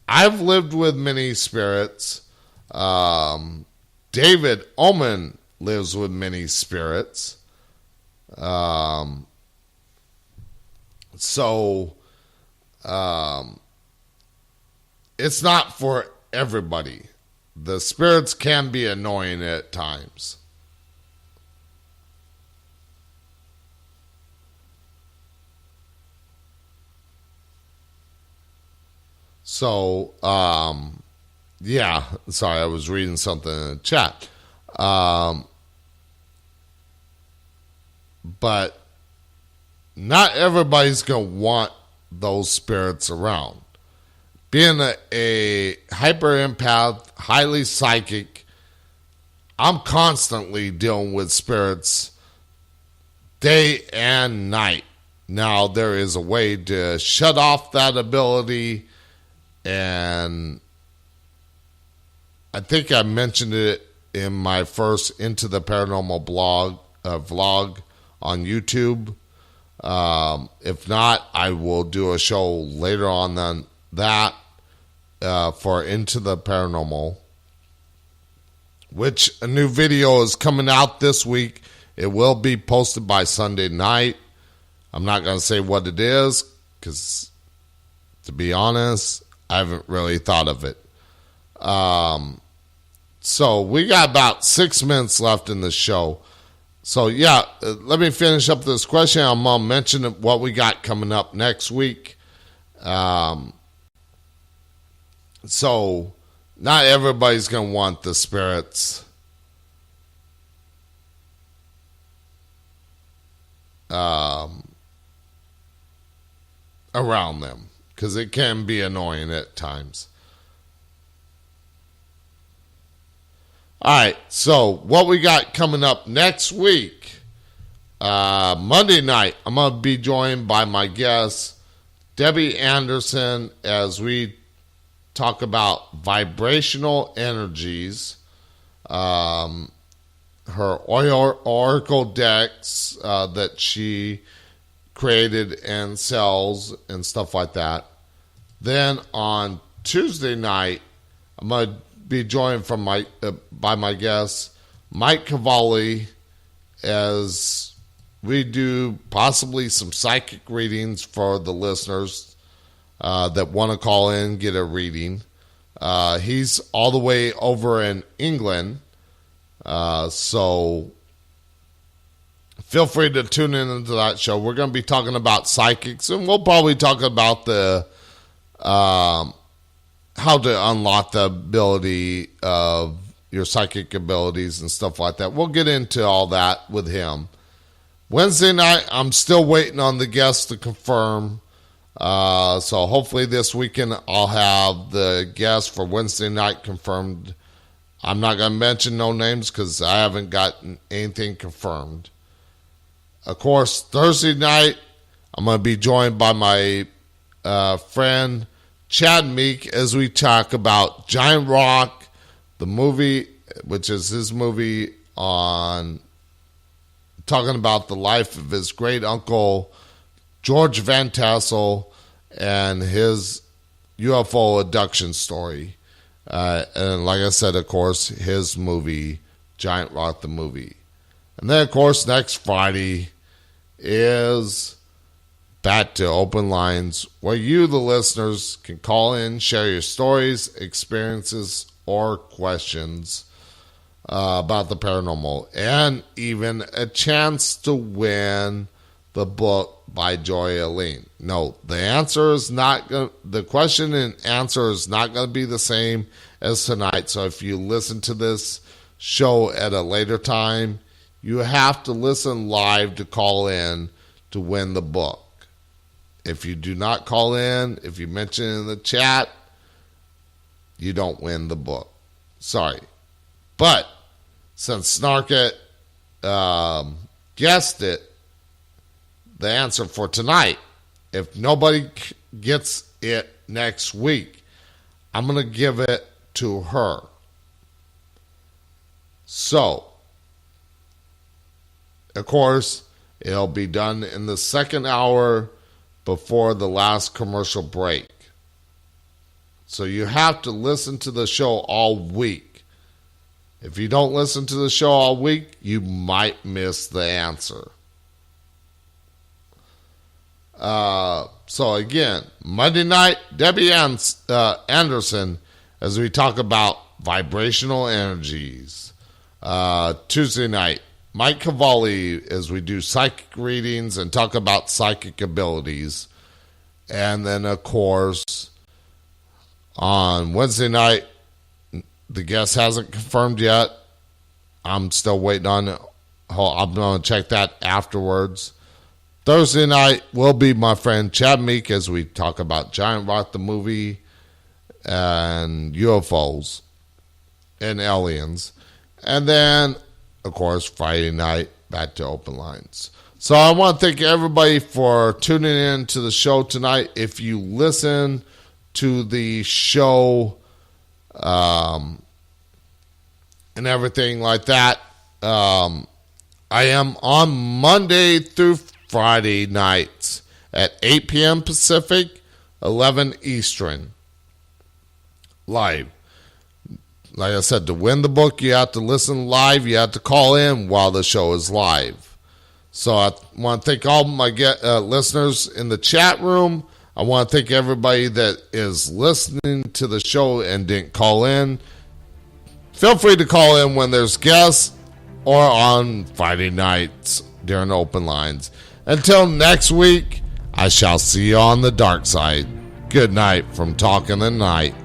I've lived with many spirits. David Oman lives with many spirits. It's not for everybody. The spirits can be annoying at times. So, sorry, I was reading something in the chat. But not everybody's going to want those spirits around. Being a hyper empath, highly psychic, I'm constantly dealing with spirits day and night. Now, there is a way to shut off that ability, and I think I mentioned it in my first Into the Paranormal vlog on YouTube. If not, I will do a show later on than that for Into the Paranormal, which a new video is coming out this week. It will be posted by Sunday night. I'm not going to say what it is because, to be honest, I haven't really thought of it. So we got about 6 minutes left in the show. So, let me finish up this question. I'm going to mention what we got coming up next week. So, not everybody's going to want the spirits around them, because it can be annoying at times. All right, so what we got coming up next week, Monday night, I'm going to be joined by my guest, Debbie Anderson, as we talk about vibrational energies, her oracle decks that she created and sells and stuff like that. Then on Tuesday night, I'm going to be joined by my guest Mike Cavalli, as we do possibly some psychic readings for the listeners that want to call in, get a reading. He's all the way over in England, so feel free to tune in into that show. We're going to be talking about psychics, and we'll probably talk about the how to unlock the ability of your psychic abilities and stuff like that. We'll get into all that with him. Wednesday night, I'm still waiting on the guests to confirm. So hopefully this weekend I'll have the guests for Wednesday night confirmed. I'm not going to mention no names because I haven't gotten anything confirmed. Of course, Thursday night, I'm going to be joined by my friend Chad Meek as we talk about Giant Rock, the movie, which is his movie on talking about the life of his great uncle, George Van Tassel, and his UFO abduction story. And like I said, of course, his movie, Giant Rock, the movie. And then, of course, next Friday is back to open lines where you, the listeners, can call in, share your stories, experiences, or questions about the paranormal, and even a chance to win the book by Joy Aline. No, the question and answer is not going to be the same as tonight. So if you listen to this show at a later time, you have to listen live to call in to win the book. If you do not call in, if you mention it in the chat, you don't win the book. Sorry. But since Snarkit guessed it, the answer for tonight, if nobody gets it next week, I'm going to give it to her. So, of course, it'll be done in the second hour before the last commercial break. So you have to listen to the show all week. If you don't listen to the show all week, you might miss the answer. So again, Monday night, Debbie Anderson, as we talk about vibrational energies. Tuesday night, Mike Cavalli, as we do psychic readings and talk about psychic abilities. And then, of course, on Wednesday night, the guest hasn't confirmed yet. I'm still waiting on it. I'm going to check that afterwards. Thursday night will be my friend Chad Meek as we talk about Giant Rock, the movie, and UFOs and aliens. And then, of course, Friday night, back to open lines. So I want to thank everybody for tuning in to the show tonight. If you listen to the show and everything like that, I am on Monday through Friday nights at 8 p.m. Pacific, 11 Eastern, live. Like I said, to win the book, you have to listen live. You have to call in while the show is live. So I want to thank all my listeners in the chat room. I want to thank everybody that is listening to the show and didn't call in. Feel free to call in when there's guests or on Friday nights during open lines. Until next week, I shall see you on the dark side. Good night from Talking the Night.